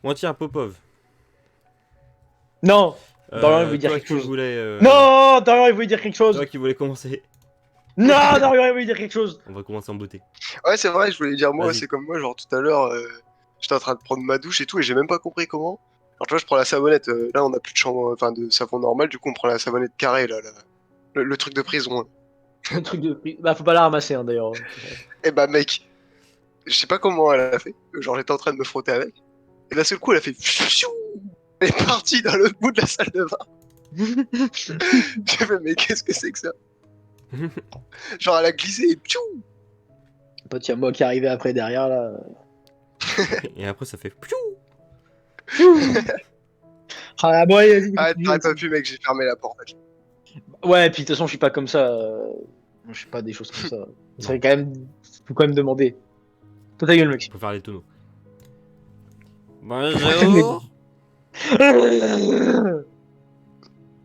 Bon, tiens, Popov. Non. Dorian, il voulait dire toi quelque qui chose. voulais, Non, Dorian, il voulait dire quelque chose. Toi qui voulais commencer. Non, Dorian, il voulait dire quelque chose. On va commencer en beauté. Ouais, c'est vrai, je voulais dire, moi, Vas-y. c'est comme moi, genre tout à l'heure, j'étais en train de prendre ma douche et tout, et j'ai même pas compris comment. Alors, tu vois, je prends la savonnette, là, on a plus de chambre, enfin, de savon normal, du coup, on prend la savonnette carrée, là, le truc de prison. Là. Un truc de prix. Bah, faut pas la ramasser, hein, d'ailleurs. Et bah, mec, je sais pas comment elle a fait, genre, j'étais en train de me frotter avec, et d'un seul coup, elle a fait pfiou. Elle est partie dans le bout de la salle de bain. J'ai fait, mais qu'est-ce que c'est que ça? Genre, elle a glissé et pfiou. Pote, y'a moi qui est arrivé après derrière, là. Et après, ça fait piou. Ah, bon, allez, vas-y. Ah, t'aurais pas pu, mec, j'ai fermé la porte. Ouais, puis de toute façon, je suis pas comme ça. Je fais pas des choses comme ça. Ça serait quand même. Faut quand même demander. Toi, ta gueule, mec. Faut faire les tonneaux. Bonjour.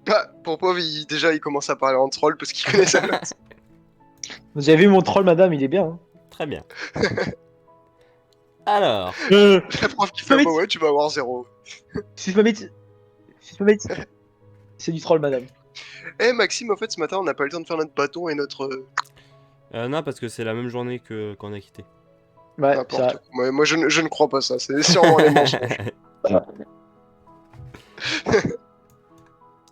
Ah, pour pauvre, déjà, il commence à parler en troll parce qu'il connaît sa note. Vous avez vu mon troll, madame, il est bien. Hein. Très bien. Alors. La prof qui fait, Mais bah ouais, tu vas avoir 0. si je m'habite. Si je m'habite. C'est du troll, madame. Eh Maxime, en fait, ce matin, on n'a pas eu le temps de faire notre bâton et notre. Non, parce que c'est la même journée que qu'on a quitté. Ouais, N'importe ça. quoi. Moi, je ne crois pas ça. C'est sûrement les mensonges.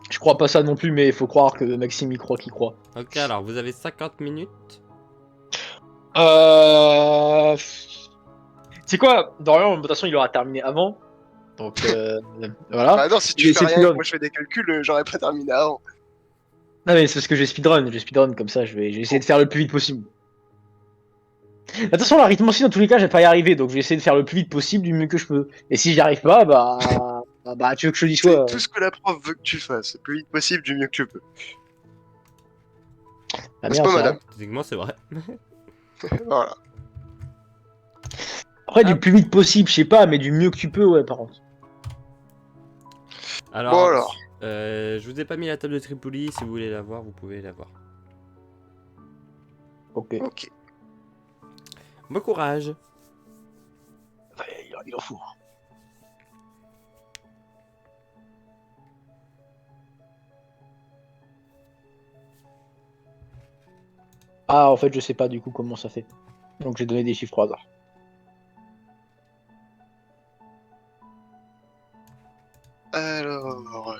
Je crois pas ça non plus, mais il faut croire que Maxime y croit qu'il croit. Ok, alors vous avez 50 minutes. C'est quoi Dorian, de toute façon, il aura terminé avant. Donc, voilà. Bah non, si Il tu est fais rien et speedrun. que moi je fais des calculs, j'aurais pas terminé avant. Non, mais c'est parce que j'ai speedrun. J'ai speedrun comme ça, je vais essayer de faire le plus vite possible. Attention, la rythme aussi, dans tous les cas, je vais pas y arriver. Donc, je vais essayer de faire le plus vite possible du mieux que je peux. Et si j'y arrive pas, bah, tu veux que je te dise C'est quoi tout ce que la prof veut que tu fasses. Le plus vite possible, du mieux que tu peux. Ah N'est-ce merde, pas, c'est madame? vrai. Techniquement, c'est vrai. Voilà. Après, du Hop. plus vite possible, je sais pas, mais du mieux que tu peux, ouais, par contre. Alors, Bon alors. je vous ai pas mis la table de Tripoli. Si vous voulez la voir, vous pouvez la voir. Ok. Ok. Bon courage. Ouais, il en faut. Ah, en fait, je sais pas du coup comment ça fait. Donc, j'ai donné des chiffres au hasard. Alors.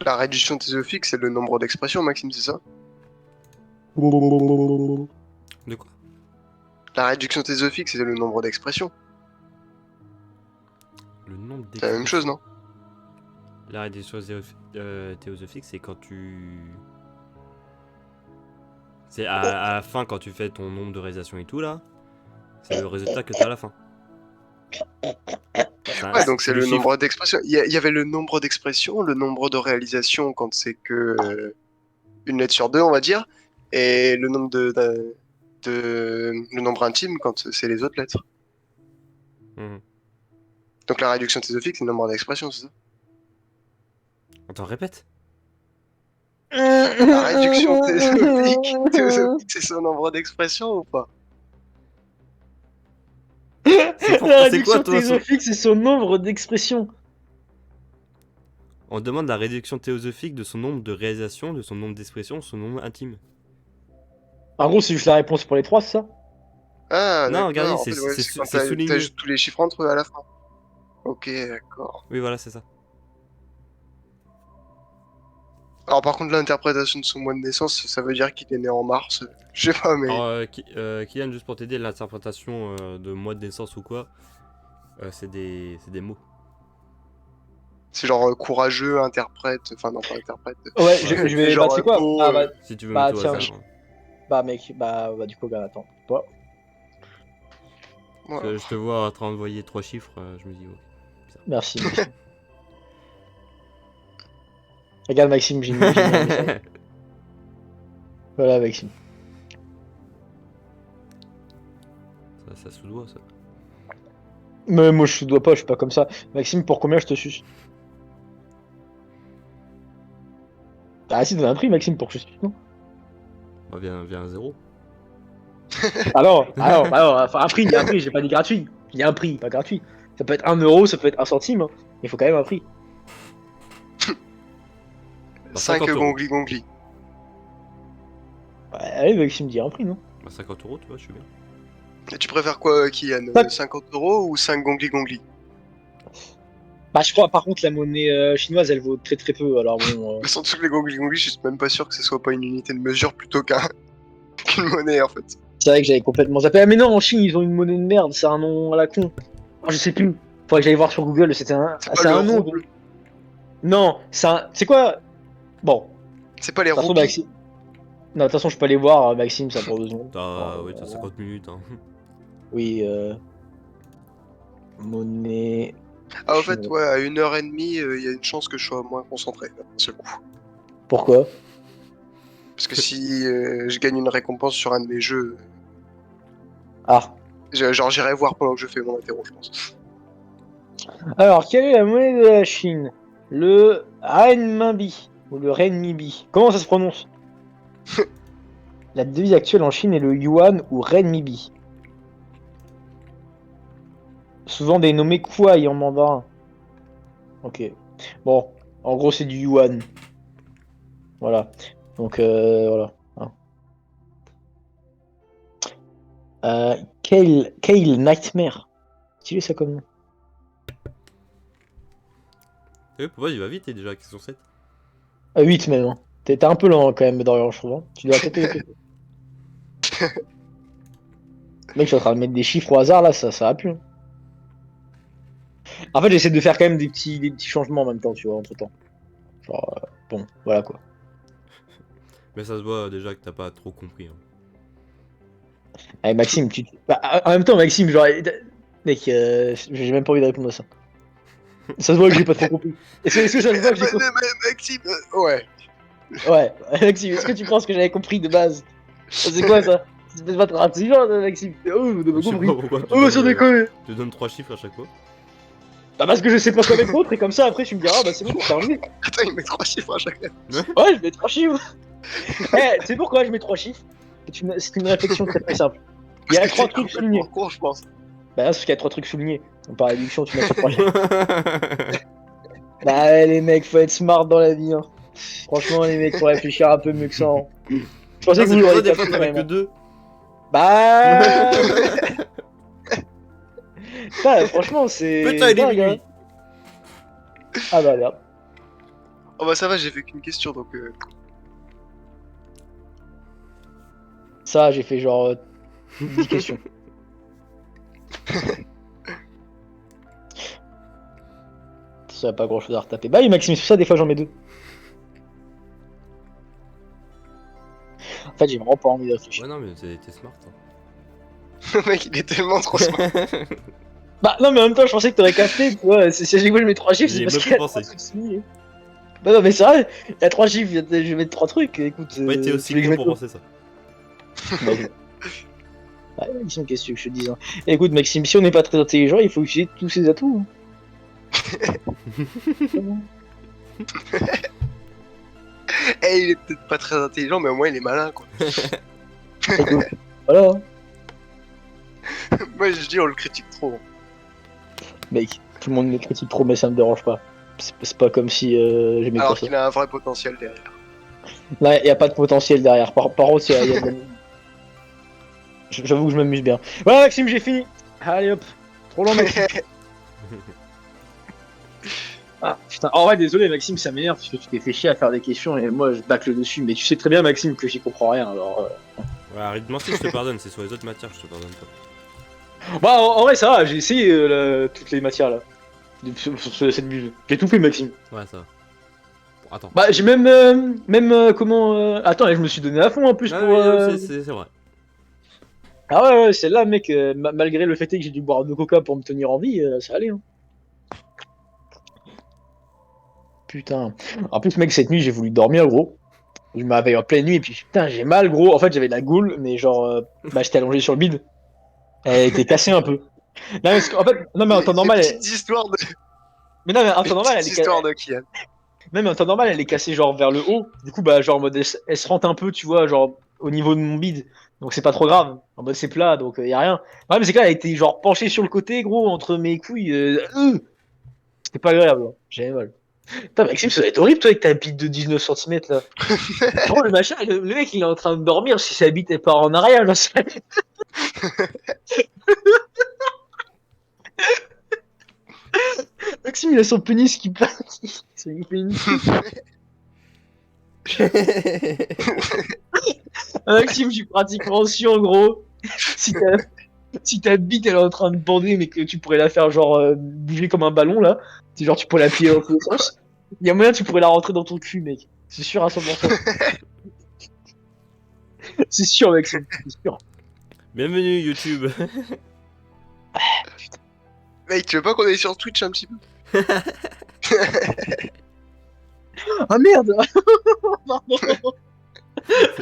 La réduction théosophique, c'est le nombre d'expressions, Maxime, c'est ça? De quoi? La réduction théosophique, c'est le nombre d'expressions. Le nombre C'est la même chose, non? La réduction théosophique, c'est quand tu. C'est à la fin, quand tu fais ton nombre de réalisations et tout là. C'est le résultat que tu as à la fin. Ouais, donc c'est le le chiffre. nombre d'expressions. Il y avait le nombre d'expressions, le nombre de réalisations quand c'est que une lettre sur deux, on va dire, et le nombre le nombre intime quand c'est les autres lettres. Mhm. Donc la réduction théosophique, c'est le nombre d'expressions, c'est ça? Attends, répète. La réduction théosophique, c'est son nombre d'expressions ou pas? C'est La quoi réduction toi théosophique, c'est son nombre d'expressions. On demande la réduction théosophique de son nombre de réalisations, de son nombre d'expressions, son nombre intime. En gros, c'est juste la réponse pour les trois, c'est ça? Ah, Non, regardez, d'accord. En fait, ouais, c'est quand c'est souligné. t'ajoutes tous les chiffres entre eux à la fin. Ok, d'accord. Oui, voilà, c'est ça. Alors par contre, l'interprétation de son mois de naissance, ça veut dire qu'il est né en mars. Je sais pas, mais Alors, Kylian, juste pour t'aider, l'interprétation de mois de naissance ou quoi, c'est des mots. c'est genre courageux, interprète, enfin non pas interprète. Ouais, Ouais. je vais. Bah, Genre tu sais quoi? beau. Si tu veux Bah, mettre au tiens. hasard. Bah, mec, du coup, gars, attends. Bah, Voilà. Je te vois en train d'envoyer 3 chiffres, je me dis, ok. merci, Maxime. Regarde, Maxime, j'ai mis un message. Voilà, Maxime. Ça se doit, ça. Mais moi, je dois pas, je suis pas comme ça. Maxime, pour combien je te suce? Ah si, donne un prix, Maxime, pour que je suis. Non. Bah, viens à 0. Alors, enfin, un prix, il y a un prix, j'ai pas dit gratuit. Il y a un prix, pas gratuit. Ça peut être 1 euro, ça peut être 1 centime, hein. Il faut quand même un prix. Bah, 5 50 euros. gongli gongli. Ouais, allez, Maxime, dis un prix, non? Bah, 50 euros, tu vois, je suis bien. Et tu préfères quoi, Kylian? Pas- 50 euros ou 5 gongli gongli? Bah, je crois, par contre, la monnaie chinoise, elle vaut très très peu, alors bon. Mais surtout que les gongli gongli, je suis même pas sûr que ce soit pas une unité de mesure plutôt qu'une monnaie en fait. C'est vrai que j'avais complètement zappé. Ah, mais non, en Chine, ils ont une monnaie de merde, c'est un nom à la con. Oh, je sais plus. Faudrait que j'aille voir sur Google, c'était un. C'est Ah, pas c'est le un nom. rouble. Non, c'est un. C'est quoi? Bon, C'est pas les de toute façon, roupies. Maxime. Non, de toute façon, je peux aller voir Maxime, ça pour 2 secondes. Oui, t'as 50 minutes. Hein. Oui, monnaie. Ah, en fait, ouais, à 1h30, il y a une chance que je sois moins concentré d'un seul coup. Pourquoi? Parce que si je gagne une récompense sur un de mes jeux, Ah. genre j'irai voir pendant que je fais mon interro, je pense. Alors, quelle est la monnaie de la Chine? Le renminbi ou le renminbi. Comment ça se prononce? La devise actuelle en Chine est le yuan ou renminbi. Souvent dénommé kuai en mandarin. Ok. Bon, en gros c'est du yuan. Voilà. Donc voilà. Hein. Kale Nightmare. Stylé ça comme nom. Pourquoi il va vite, et déjà, question 7. 8 même. Hein. T'es un peu lent quand même, Dorian, je trouve. Hein. Tu dois peut-être. Mec, je suis en train de mettre des chiffres au hasard là, ça va plus. Hein. En fait, j'essaie de faire quand même des petits changements en même temps, tu vois, entre temps. Genre, bon, voilà quoi. Mais ça se voit déjà que t'as pas trop compris. Hein. Allez, Maxime, tu. Bah, en même temps, Maxime, genre. Mec, j'ai même pas envie de répondre à ça. Ça se voit que j'ai pas trop compris. Est-ce que ça se voit que j'ai compris? Maxime, ouais. Ouais, Maxime, est-ce que tu penses que j'avais compris de base? C'est quoi ça? C'est pas trop intelligent, Maxime. Oh, vous avez Je sais compris. pas pourquoi tu Oh, donnes, sans déconner. tu donnes 3 chiffres à chaque fois. Bah, parce que je sais pas quoi mettre d'autre, et comme ça, après, tu me diras, bah, c'est bon, c'est terminé. Attends, il met 3 chiffres à chacun. Ouais, je mets 3 chiffres. Eh, tu sais pourquoi je mets 3 chiffres? C'est une réflexion très très simple. Il y a 3 trucs soulignés. Court, je pense. Bah, là, parce qu'il y a 3 trucs soulignés. Donc, par réduction, tu mets 3 chiffres. Bah, ouais, les mecs, faut être smart dans la vie. Hein. Franchement, les mecs, faut réfléchir un peu mieux que ça. Hein. Je pensais que C'est vous pour ça l'auriez des fois capté t'en quand as même. que Hein. 2. Bah. Putain, franchement, c'est. Putain, il est dingue, hein. minuit. Ah bah, merde. Oh bah ça va, j'ai fait qu'une question donc. Ça, j'ai fait genre 10 questions. Ça a pas grand chose à retaper. Bah oui, Maxime, c'est ça, des fois j'en mets 2. En fait, j'ai vraiment pas envie de réfléchir. Ouais, non, mais t'es smart. Hein. Le mec, il est tellement trop smart. Bah non, mais en même temps, je pensais que t'aurais capté. Tu vois, si à chaque fois je mets 3 chiffres, J'y c'est ai parce même qu'il y a pas 3 pensé. trucs soulignés. Bah non, mais c'est vrai, il y a 3 chiffres, je vais mettre 3 trucs. Écoute, Ouais, t'es aussi tu veux que je con mette pour quoi? penser ça. Bah, ok. Ouais, Maxime, qu'est-ce que tu veux que je te dise hein. Écoute, Maxime, si on n'est pas très intelligent, il faut utiliser tous ses atouts. Hein. Eh, il est peut-être pas très intelligent, mais au moins il est malin quoi. Écoute, voilà. Hein. Moi je dis, on le critique trop. Mec, tout le monde me critique trop, mais ça me dérange pas. C'est pas comme si j'aimais pas Alors ça. qu'il a un vrai potentiel derrière. Là, y a pas de potentiel derrière. Par contre, y a de la- J'avoue que je m'amuse bien. Voilà, Maxime, j'ai fini. Allez hop. Trop long, Maxime. Ah, putain. En vrai, désolé, Maxime, ça m'énerve parce que tu t'es fait chier à faire des questions et moi je bâcle dessus. Mais tu sais très bien, Maxime, que j'y comprends rien. Alors. Ouais, arrête de mentir, je te pardonne. C'est sur les autres matières que je te pardonne pas. Bah, en vrai, ça va. J'ai essayé toutes les matières là. Sur cette bulle. J'ai tout fait, Maxime. Ouais, ça va. Bon, attends. Bah, j'ai comment. Attends, je me suis donné à fond en plus Ah, pour. oui, c'est vrai. Ah ouais, celle-là, mec, malgré le fait que j'ai dû boire de coca pour me tenir en vie, ça allait. Hein. Putain. En plus, mec, cette nuit, j'ai voulu dormir, gros. Je me réveille en pleine nuit, et puis putain, j'ai mal, gros. En fait, j'avais la goule, mais genre, bah, j'étais allongé sur le bide. Elle était cassée un peu. Non, mais en fait, non, mais en temps normal, Petite histoire de. mais non, mais en temps normal, Petite histoire de Kylian. Même en temps normal, elle est cassée genre vers le haut. Du coup, bah, genre, en mode, elle se rentre un peu, tu vois, genre, au niveau de mon bide. Donc, c'est pas trop grave. En mode, c'est plat, donc y a rien. Ouais, mais c'est que là, elle était genre penchée sur le côté, gros, entre mes couilles. C'était pas agréable. Hein. J'avais mal. Putain, Maxime, ça va être horrible, toi, avec ta bite de 19 centimètres là. Gros, le machin, le mec, il est en train de dormir si sa bite est pas en arrière, là. Maxime, il a son pénis qui part. Il fait une... Maxime, je suis pratiquement sûr, gros. Si ta, si ta bite elle est en train de bander, mais que tu pourrais la faire genre bouger comme un ballon là, c'est genre tu pourrais la plier dans tous les sens. Il y a moyen que tu pourrais la rentrer dans ton cul, mec. C'est sûr à 100%. C'est sûr, mec, c'est sûr. Bienvenue YouTube. Mec, tu veux pas qu'on aille sur Twitch un petit peu? Ah merde. Pardon.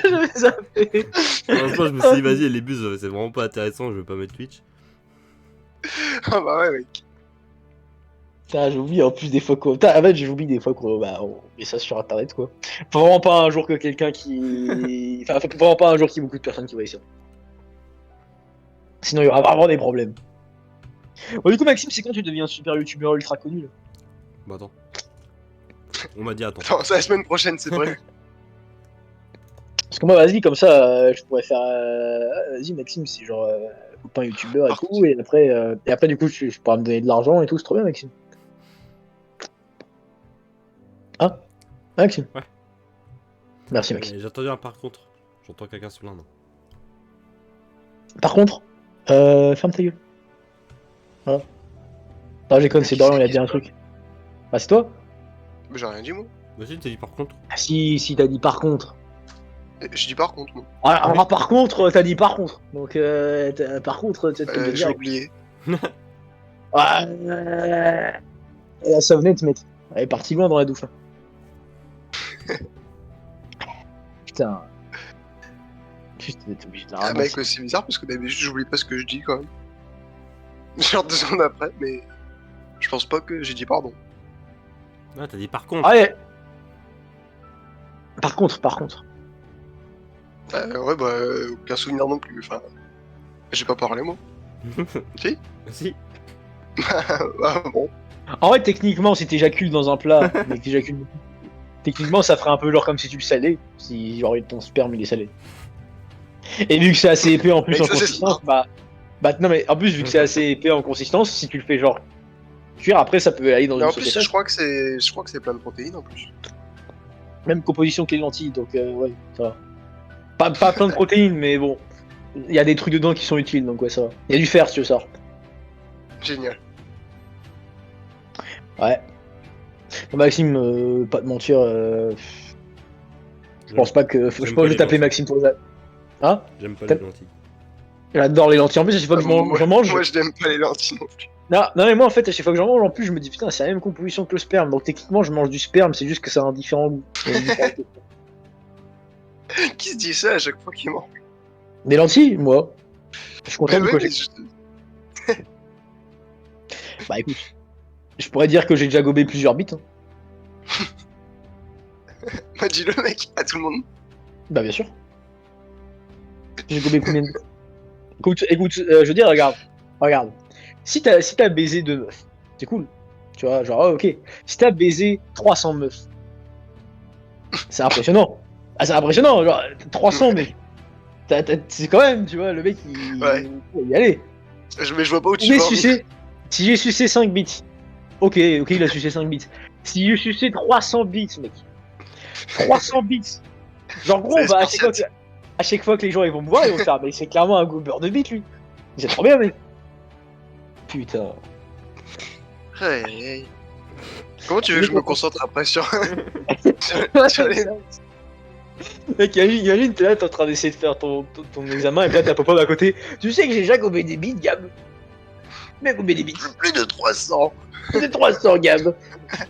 J'avais zappé. Franchement, je me suis dit, vas-y, les bus, c'est vraiment pas intéressant, je veux pas mettre Twitch. Ah bah ouais, mec. Putain, j'oublie en plus des fois quoi. Putain, en fait, j'oublie des fois qu'on bah, on met ça sur internet quoi. Faut vraiment pas un jour que quelqu'un qui. Enfin, faut vraiment pas un jour qu'il y ait beaucoup de personnes qui voient ça. Sinon, il y aura vraiment des problèmes. Bon, du coup, Maxime, c'est quand tu deviens super youtubeur ultra connu là? Bah attends. On m'a dit attends. Attends, c'est la semaine prochaine, c'est vrai. Parce que moi, vas-y, comme ça, je pourrais faire. Vas-y, Maxime, c'est genre copain youtubeur et Par tout. Et après, du coup, je pourrais me donner de l'argent et tout, c'est trop bien, Maxime. Hein? Maxime? Ouais. Merci, Maxime. J'ai entendu un par contre. J'entends quelqu'un se plaindre. Par contre, ferme ta gueule. Voilà. Non, j'ai connu, c'est Dorian, il a dit un truc. Bah, c'est toi? Mais j'ai rien dit, moi. Vas-y, t'as dit par contre. Ah, si, t'as dit par contre. Je dis par contre, moi. Ah, par contre, t'as dit par contre. Donc, par contre, tu te le J'ai dire. oublié. Ouais. Et la savonnette, mec. Elle est partie loin dans la douche. Hein. Putain. Putain, t'es obligé de la Ah, ramasser. mec, c'est bizarre parce que d'habitude, j'oublie pas ce que je dis quand même. Genre 2 secondes après, mais je pense pas que j'ai dit pardon. Ah, t'as dit par contre. Ouais. Par contre. Ouais, bah, aucun souvenir non plus. Enfin, j'ai pas parlé, moi. Si? Si. Ah, bon. En vrai, techniquement, si t'éjacules dans un plat, mais que t'éjacules beaucoup, techniquement, ça ferait un peu genre comme si tu le salais. Si genre ton sperme il est salé. Et vu que c'est assez épais en plus Mec, en ça, c'est consistance, bah non mais en plus vu que c'est assez épais en consistance, si tu le fais genre cuire, après ça peut aller dans Mais une en plus, sauce épaisse. je crois que c'est plein de protéines en plus. Même composition que les lentilles, donc ouais, ça va. Pas plein de protéines, mais bon, il y a des trucs dedans qui sont utiles, donc ouais, ça va. Il y a du fer, si tu veux ça. Génial. Ouais. Bon, Maxime, pas de mentir, je pense pas que. Je pense que je vais taper Maxime pour les. Hein? J'aime pas les lentilles. J'adore les lentilles. En plus, à chaque fois que j'en mange. Moi, je n'aime pas les lentilles non plus. Non, mais moi en fait, à chaque fois que j'en mange, en plus, je me dis putain, c'est la même composition que le sperme. Donc techniquement, je mange du sperme, c'est juste que ça a un différent goût. Qui se dit ça à chaque fois qu'il mange? Des lentilles, moi. Je suis content Mais de ouais, quoi mais j'ai. Bah écoute, je pourrais dire que j'ai déjà gobé plusieurs bites. Hein. Bah, dis le mec, à tout le monde. Bah bien sûr. J'ai gobé combien de bites? Écoute, je veux dire, regarde. Si t'as baisé 2 meufs, c'est cool. Tu vois, genre, ok. Si t'as baisé 300 meufs, c'est impressionnant. Ah, c'est impressionnant, genre, 300, mais. C'est quand même, tu vois, le mec, Ouais. il y aller. Mais je vois pas où tu Si vas. si j'ai sucé 5 bits, ok, il a sucé 5 bits. Si j'ai sucé 300 bits, mec. 300 bits. Genre, gros, C'est bah, spartiate. à chaque fois que les gens ils vont me voir, ils vont faire, mais c'est clairement un gober de bits, lui. C'est trop bien, mec. Putain. Ouais. Comment tu veux que je me concentre après sur, sur les... Mec, imagine, t'es là, t'es en train d'essayer de faire ton examen, et puis là, t'as pop-up à côté. Tu sais que j'ai déjà gobé des bits, Gab. Mais gobé des bits. Plus de 300. C'est 300, Gab.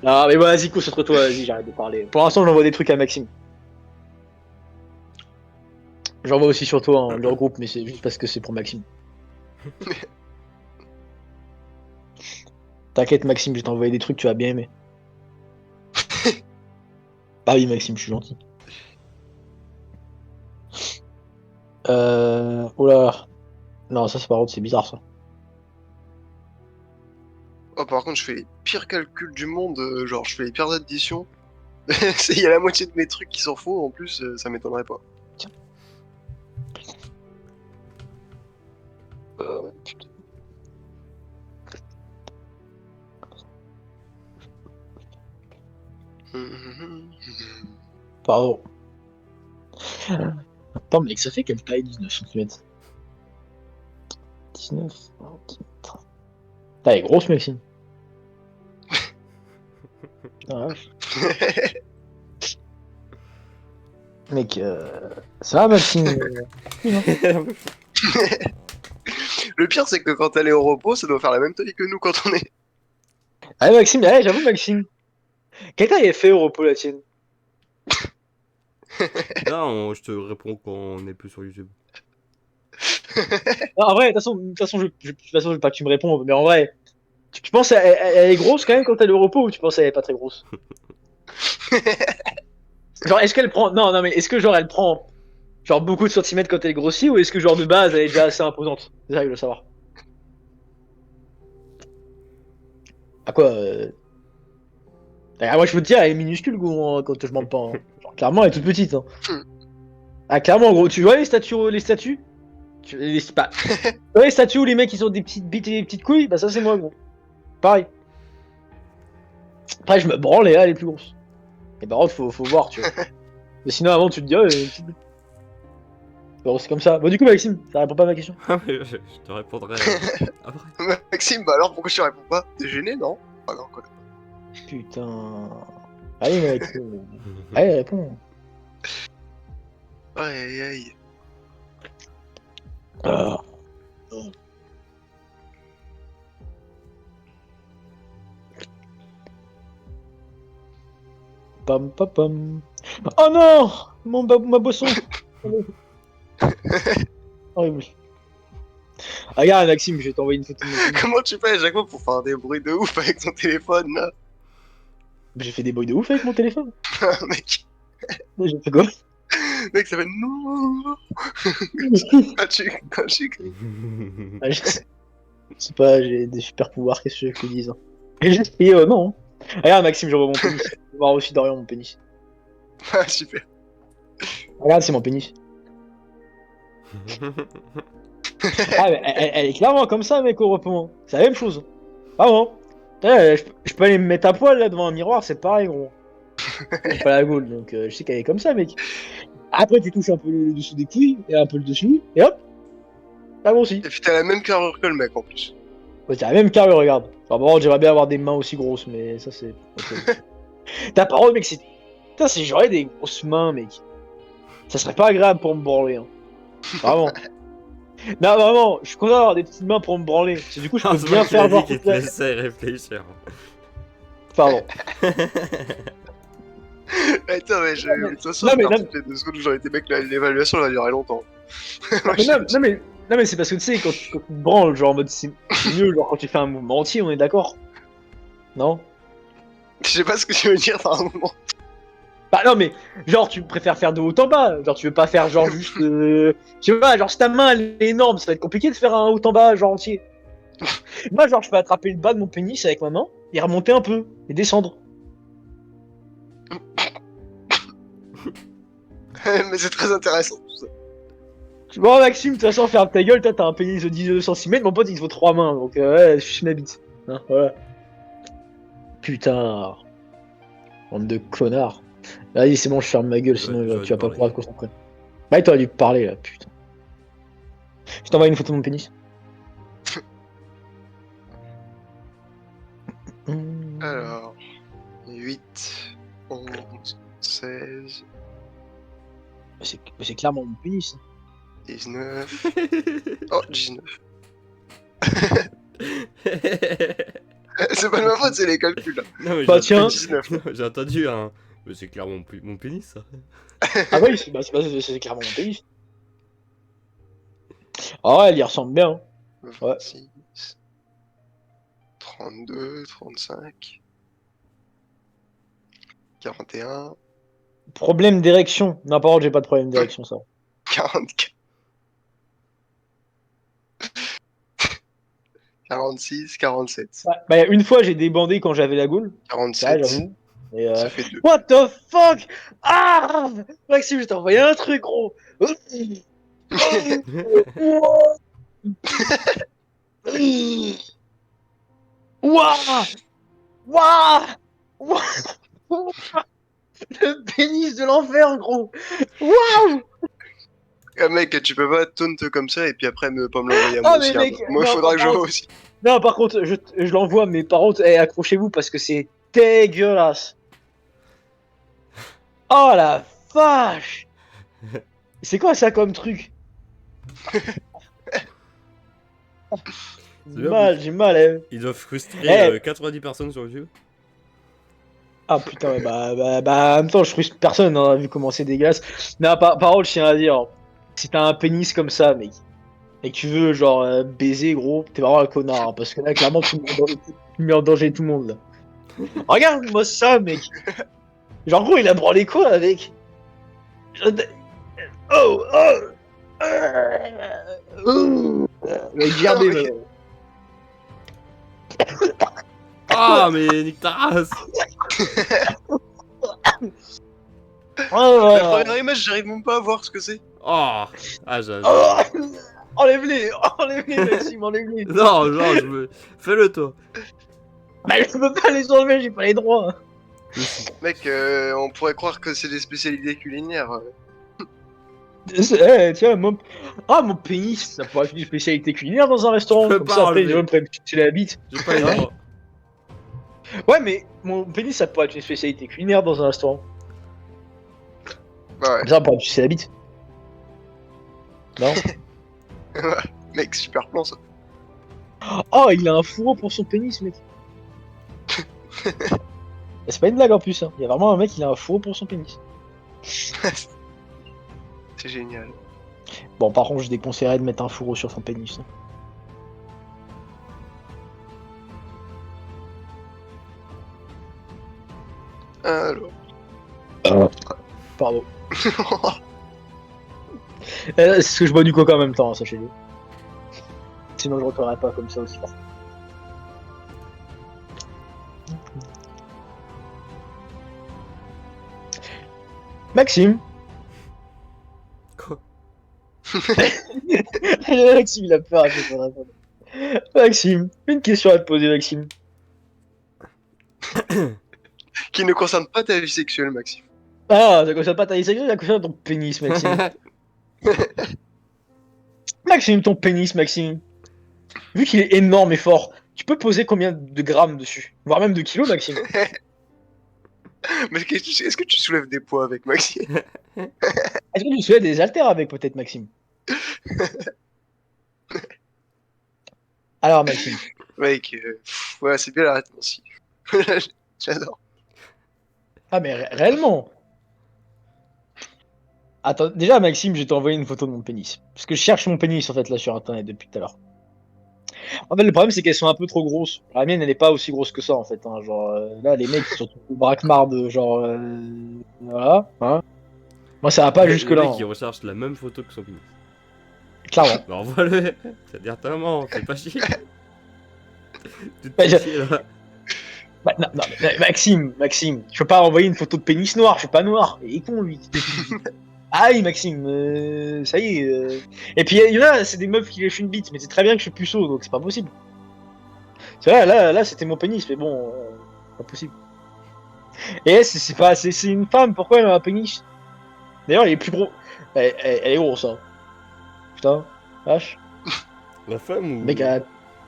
Non, mais bon, vas-y, concentre-toi, vas-y, j'arrête de parler. Pour l'instant, j'envoie des trucs à Maxime. J'envoie aussi sur toi, hein, leur groupe, mais c'est juste parce que c'est pour Maxime. T'inquiète, Maxime, je vais t'envoyer des trucs, tu vas bien aimer. Ah oui, Maxime, je suis gentil. Oh là. Non, ça, c'est par contre, c'est bizarre, ça. Oh, par contre, je fais les pires calculs du monde, genre, je fais les pires additions. Il y a la moitié de mes trucs qui sont faux, en plus, ça m'étonnerait pas. Putain. Pardon. Attends, mec, ça fait quelle taille 19 cm? 19 cm. Elle est grosse, Maxime. Ah, la vache. Mec, ça va, Maxime? Oui, hein. Le pire, c'est que quand elle est au repos, ça doit faire la même taille que nous quand on est. Ah, Maxime, j'avoue, Maxime. Quelqu'un avait fait au repos la tienne. Là, je te réponds quand on est plus sur YouTube. Non, en vrai, de toute façon, de toute façon, je veux pas que tu me réponds, mais en vrai, tu penses elle est grosse quand même quand elle est au repos ou tu penses qu'elle est pas très grosse? Genre, est-ce qu'elle prend. Non, non, mais est-ce que genre elle prend genre beaucoup de centimètres quand elle est grossie ou est-ce que genre de base elle est déjà assez imposante? C'est ça que je veux savoir. À quoi Ah, moi je peux te dire, elle est minuscule gros, hein, quand je mens pas. Hein. Genre, clairement, elle est toute petite. Hein. Ah, clairement, gros, tu vois les statues, pas... Ouais, les statues où les mecs ils ont des petites bites et des petites couilles, bah ça c'est moi, gros. Pareil. Après, je me branle et elle est plus grosse. Et par contre, faut voir, tu vois. Mais sinon, avant, tu te dis, bon, c'est comme ça. Bon, du coup, Maxime, ça répond pas à ma question. Ah, mais je te répondrai après. Maxime, bah alors pourquoi je te réponds pas? T'es gêné, non? Ah non, quoi. Putain. Allez, mec. Allez, réponds. Aïe aïe aïe. Ah. Pam, pam, pam. Oh non! Ma boisson! Horrible. Ah, regarde, Maxime, je vais t'envoyer une photo de mon pénis. Comment tu fais à chaque fois pour faire des bruits de ouf avec ton téléphone là? J'ai fait des bruits de ouf avec mon téléphone. Mec, J'ai fait quoi? mec, ça fait non. Quand tu Ah, je sais pas, j'ai des super pouvoirs, qu'est-ce que je te dise? Hein. Et j'ai fait non. Regarde, Maxime, je revois mon pénis. Tu vas voir aussi Dorian, mon pénis. Ah super. Regarde, c'est mon pénis. Ah, mais elle est clairement comme ça, mec, au repos. Hein. C'est la même chose. Ah bon? Je peux aller me mettre à poil là devant un miroir, c'est pareil, gros. J'ai pas la gaule, donc je sais qu'elle est comme ça, mec. Après, tu touches un peu le dessous des couilles et un peu le dessus, et hop, ah bon aussi. Et puis t'as la même carrure que le mec en plus. Ouais, t'as la même carrure, regarde. Enfin, bon, j'aimerais bien avoir des mains aussi grosses, mais ça, c'est. Ta parole, mec, c'est. Putain, si j'aurais des grosses mains, mec. Ça serait pas agréable pour me branler, hein. Vraiment. Non, vraiment, je suis content d'avoir des petites mains pour me branler. Parce que du coup, je peux C'est bien moi qui l'ai faire dit voir qu'il toute te la. laissait réfléchir. Pardon. Attends, mais je. De toute façon, Non, je mais, pars non, toutes les 2 secondes où j'aurais été mec, l'évaluation elle va durer longtemps. Moi, mais je te non, le dis. non, mais c'est parce que tu sais, quand tu te branles, genre en mode c'est mieux, genre quand tu fais un mouvement entier, on est d'accord? Non? Je sais pas ce que tu veux dire par un moment. Bah non, mais genre tu préfères faire de haut en bas, genre tu veux pas faire genre juste. Je sais pas, genre si ta main elle est énorme, ça va être compliqué de faire un haut en bas genre entier. Moi, genre je peux attraper le bas de mon pénis avec ma main et remonter un peu et descendre. Mais c'est très intéressant tout ça. Bon, Maxime, de toute façon, ferme ta gueule, toi t'as un pénis de 10 cm, mon pote il te faut 3 mains, donc ouais, je suis ma bite. Hein, voilà. Putain, bande de connards. Vas-y, c'est bon, je ferme ma gueule, sinon J'aurais tu vas dû pas parler. pouvoir te concentrer. Bah, t'aurais dû parler là, putain. Je t'envoie une photo de mon pénis. Alors, 8, 11, 16, C'est clairement mon pénis. 19. Oh, 19. C'est pas de ma faute, c'est les calculs là. Non, mais Bah, j'ai tiens. 19. j'ai entendu un. Mais c'est clairement mon pénis, ça. Ah oui, c'est clairement mon pénis. Ah ouais, elle y ressemble bien. Hein. Ouais. 26, 32, 35, 41, Problème d'érection. Non, par contre, j'ai pas de problème d'érection, ça. 44. 46, 47. Bah, une fois, j'ai débandé quand j'avais la goule. C'est vrai, 47. j'avoue. Et, Ça fait 2. What the fuck? Ah! Maxime, je t'ai envoyé un truc, gros. Ouah! Ouah! Ouah! Le pénis de l'enfer, gros! Waouh! Ah mec, tu peux pas taunt comme ça et puis après ne pas me l'envoyer à Ah, moi mais aussi. mec, Moi, il non, faudra que je par vois contre- aussi. Non, par contre, je l'envoie, mais par contre, accrochez-vous parce que c'est dégueulasse. Oh la vache! C'est quoi ça comme truc? C'est bien, J'ai mal, hein. Ils doivent frustrer Eh. 90 personnes sur YouTube. Ah putain, ouais, en même temps, je frustre personne, hein, vu comment c'est dégueulasse. Non, par contre, je tiens à dire, si t'as un pénis comme ça, mec, et que tu veux, genre, baiser, gros, t'es vraiment un connard, hein, parce que là, clairement, tu mets en danger tout le monde, là. Regarde-moi ça, mec! Genre, gros, il a branlé quoi avec? Oh! Oh! Mec, gerbé, Ok. maintenant. Ah, mais nique ta race. Oh, La première image, j'arrive même pas à voir ce que c'est. Oh. Ah, j'ai... oh, enlève-les! Enlève-les, Maxime, enlève-les! Non, genre, je me... Fais-le, toi. Bah, je peux pas les enlever, j'ai pas les droits! Mec, on pourrait croire que c'est des spécialités culinaires. Tiens, mon pénis, ça pourrait être une spécialité culinaire dans un restaurant. Je peux Comme pas ça, après, enlever. les gens pourraient me toucher la bite. J'ai pas les droits. Ouais, mais mon pénis, ça pourrait être une spécialité culinaire dans un restaurant. Bah Comme ça, on pourrait me toucher la bite. Non? ouais. Mec, super plan ça. Oh, il a un fourreau pour son pénis, mec. C'est pas une blague en plus, hein. Il y a vraiment un mec, il a un fourreau pour son pénis. C'est génial. Bon, par contre, je déconseillerais de mettre un fourreau sur son pénis. Hein. Alors. Pardon. C'est ce que je bois du coca en même temps, hein, sachez-le. Sinon, je retournerai pas comme ça aussi. Maxime. Quoi? Maxime, il a peur à chaque fois de répondre. Maxime, une question à te poser, Maxime. Qui ne concerne pas ta vie sexuelle, Maxime. Ah, ça concerne pas ta vie sexuelle, ça concerne ton pénis, Maxime. Maxime, ton pénis, Maxime. Vu qu'il est énorme et fort, tu peux poser combien de grammes dessus? Voire même de kilos, Maxime. Mais est-ce que tu soulèves des poids avec Maxime? Est-ce que tu soulèves des haltères avec, peut-être, Maxime? Alors, Maxime. Mec, ouais, c'est bien la réponse. J'adore. Ah, mais réellement. Attends, déjà, Maxime, je vais t'envoyer une photo de mon pénis. Parce que je cherche mon pénis, en fait, là, sur Internet, depuis tout à l'heure. En fait, le problème, c'est qu'elles sont un peu trop grosses. La mienne, elle est pas aussi grosse que ça, en fait. Hein. Genre, là, les mecs, ils sont tous braquemar de genre. Voilà. Hein. Moi, ça va pas jusque-là. Le mec, il Hein. recherche la même photo que son pénis. Clairement. Bah, envoie-le. C'est-à-dire, tellement, fais pas chier. Tu te Bah, fais chier, là. Bah, non, mais Maxime, je peux pas envoyer une photo de pénis noir, je suis pas noir. Il est con, lui. Aïe, Maxime, ça y est. Et puis, il y en a, c'est des meufs qui lèchent une bite, mais c'est très bien que je suis puceau, donc c'est pas possible. C'est vrai, là, c'était mon pénis, mais bon, pas possible. Et c'est pas, c'est une femme, pourquoi elle a un pénis? D'ailleurs, il est plus gros. Elle est grosse, hein. Putain, vache. La femme ou. Mec,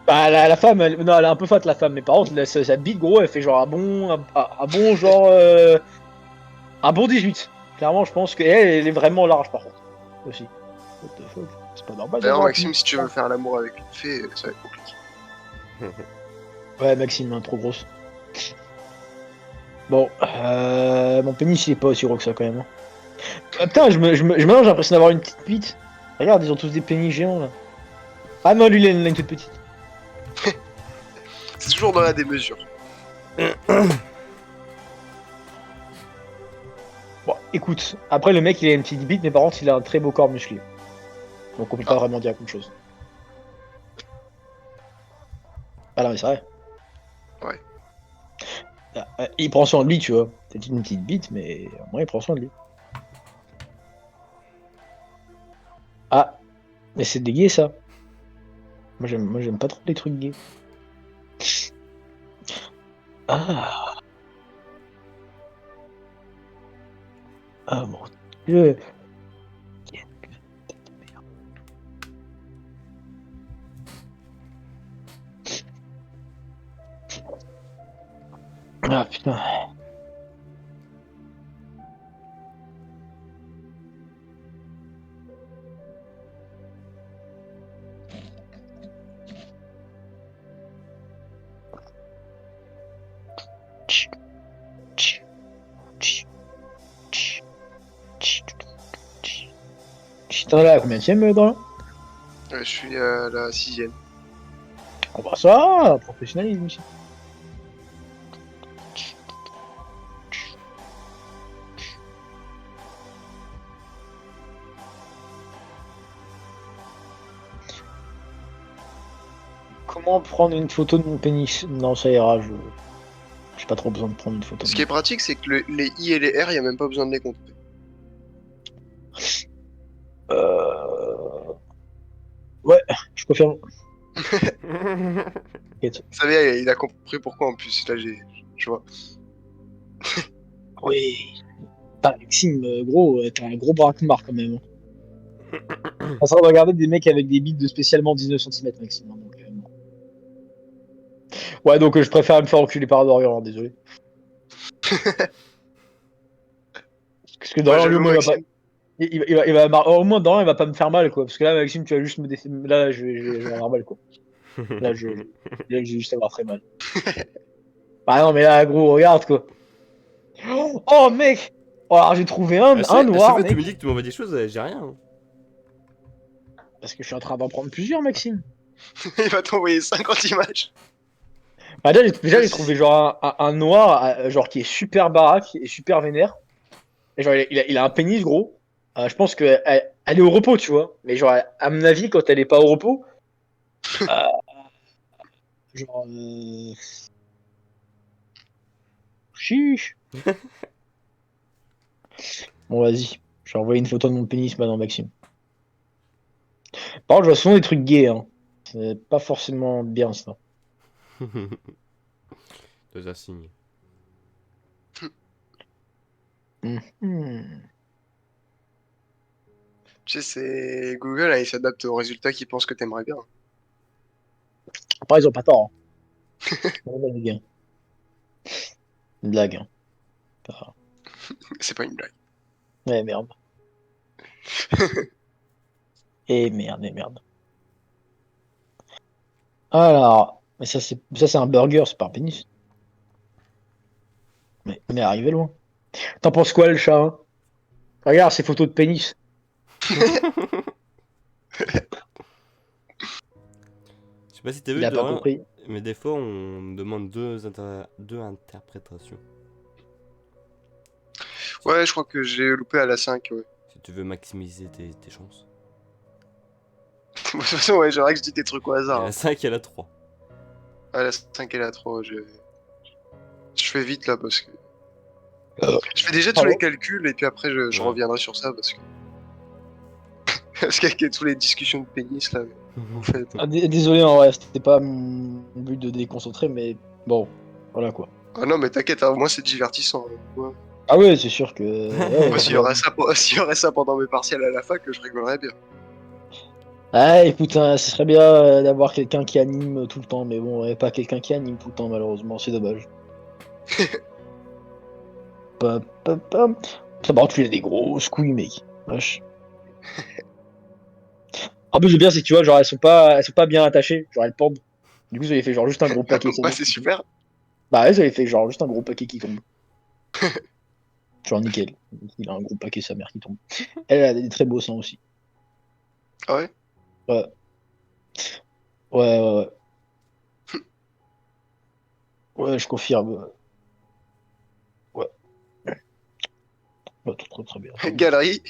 bah, la femme, non, elle est un peu fat, la femme, mais par contre, sa bite, gros, elle fait genre un bon genre, un bon 18. Clairement, je pense qu'elle est vraiment large, par contre. Aussi. What the fuck? C'est pas normal. D'ailleurs, d'avoir un Maxime, pénis. si tu veux faire l'amour avec une fée, ça va être compliqué. Ouais, Maxime, hein, trop grosse. Bon, mon pénis, il est pas aussi gros que ça, quand même. Hein. Putain, maintenant, j'ai l'impression d'avoir une petite bite. Regarde, ils ont tous des pénis géants, là. Ah non, lui, il a une toute petite. C'est toujours dans la démesure. Bon, Écoute, après le mec il a une petite bite, mais par contre il a un très beau corps musclé. Donc on peut pas vraiment dire quelque chose. Ah non mais c'est vrai. Ouais. Il prend soin de lui, tu vois. C'est une petite bite, mais au moins il prend soin de lui. Ah, mais c'est des gays ça. Moi j'aime pas trop les trucs gays. Ah, ah mon dieu. Ah putain. T'en es là à combien dans là? Je suis à la 6ème. Ah bah ça, professionnalisme ici. Comment prendre une photo de mon pénis? Non, ça ira, j'ai pas trop besoin de prendre une photo. Ce qui est pratique, c'est que les I et les R, y a même pas besoin de les compter. Ouais, je confirme. T'inquiète. Vous savez, il a compris pourquoi en plus. Là, je vois. Oui. Putain, Maxime, gros, t'as un gros braquemar quand même. On va regarder des mecs avec des bites de spécialement 19 cm, Maxime. Hein, donc, bon. Ouais, donc je préfère me faire enculer par Dorian, hein, désolé. Parce que Moi, Dorian, lui, au j'avoue, moins, il va pas. Maxime. Au moins, Dorian, il va pas me faire mal, quoi. Parce que là, Maxime, tu vas juste me défendre. Là, je vais avoir mal, quoi. Là, là, je vais juste avoir très mal. Bah non, mais là, gros, regarde, quoi. Oh, mec! Oh, alors, j'ai trouvé un À chaque noir, fois que tu me mec. dis que tu m'envoies des choses, j'ai rien. Hein. Parce que je suis en train d'en prendre plusieurs, Maxime. Il va t'envoyer 50 images. Bah, déjà, j'ai trouvé genre un noir, genre qui est super baraque et super vénère. Et genre, il a un pénis gros. Je pense que elle est au repos, tu vois. Mais genre, à mon avis, quand elle est pas au repos, euh, genre, chiche. Bon, vas-y. Je vais envoyer une photo de mon pénis maintenant, Maxime. Par contre, je vois souvent des trucs gays, hein. C'est pas forcément bien, ça. Deux assignes. Mhm. Tu sais, c'est Google, là, il s'adapte aux résultats qu'il pense que t'aimerais bien. Après, ils ont pas tort. Hein. C'est pas une blague, hein. Une blague, hein. Pas- C'est pas une blague. Ouais, merde. Et merde, et merde. Alors, mais ça c'est un burger, c'est pas un pénis. Mais arrivé loin. T'en penses quoi, le chat, hein? Regarde ces photos de pénis. Je sais pas si t'as Il vu a de pas rien, compris. mais des fois on me demande deux interprétations. Ouais, je crois que j'ai loupé à la 5, ouais. Si tu veux maximiser tes chances. De toute façon, ouais, j'aimerais que je dis des trucs au Il y a hasard. la Hein. 5 et la 3. À la 5 et la 3, je fais vite là parce que. Je fais déjà tous les Pardon. calculs et puis après je Ouais. reviendrai sur ça parce que. Parce qu'avec toutes les discussions de pénis là, vous faites. Ah, désolé, en vrai, c'était pas mon but de déconcentrer, mais bon, voilà quoi. Ah non, mais t'inquiète, hein, au moins c'est divertissant. Hein. Ouais. Ah ouais, c'est sûr que. Moi, Ouais, s'il y aurait ça, s'il y aurait ça pendant mes partiels à la fac, je rigolerais bien. ah, écoute, hein, ce serait bien d'avoir quelqu'un qui anime tout le temps, mais bon, ouais, pas quelqu'un qui anime tout le temps, malheureusement, c'est dommage. Pop, pop, pop. Ça, par contre, tu as des grosses couilles, mec. Wesh. En plus, le bien, c'est que tu vois, genre, elles sont pas bien attachées, genre, elles pendent. Du coup, ça lui fait genre juste un gros paquet, ça Ouais, veut c'est dire qu'il tombe. super. Bah ouais, ça lui fait genre juste un gros paquet qui tombe. Genre, nickel. Il a un gros paquet, sa mère qui tombe. Elle a des très beaux seins aussi. Ah ouais. Ouais, ouais, ouais, ouais. Ouais, je confirme. Ouais. Bah, très, très bien. Galerie.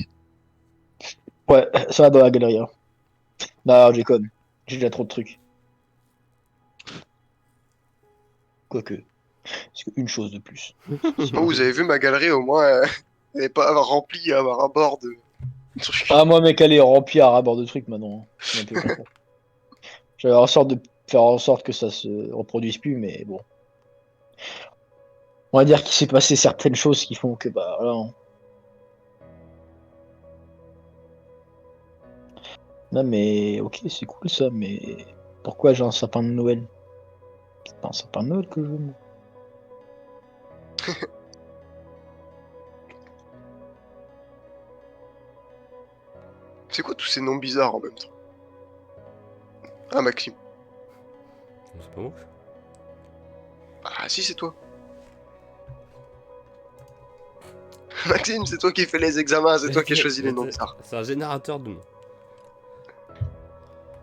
Ouais, ça va dans la galerie. Hein. Non, j'ai déconne. J'ai déjà trop de trucs. Quoique. Parce qu'une chose de plus. Oh, vous avez vu ma galerie, au moins, elle n'est pas remplie à avoir un bord de trucs. Ah, moi, mec, elle est remplie à rabord de trucs maintenant. Il n'y a plus aucun problème. J'avais en sorte de faire en sorte que ça se reproduise plus, mais bon. On va dire qu'il s'est passé certaines choses qui font que, bah, voilà. Hein. Non, mais, ok, c'est cool ça, mais pourquoi j'ai un sapin de Noël? C'est pas un sapin de Noël que je veux, moi. C'est quoi tous ces noms bizarres en même temps? Ah, Maxime. C'est pas moi. Ah, si, c'est toi. Maxime, c'est toi qui fais les examens, c'est toi qui as choisi les noms bizarres. C'est un générateur de noms.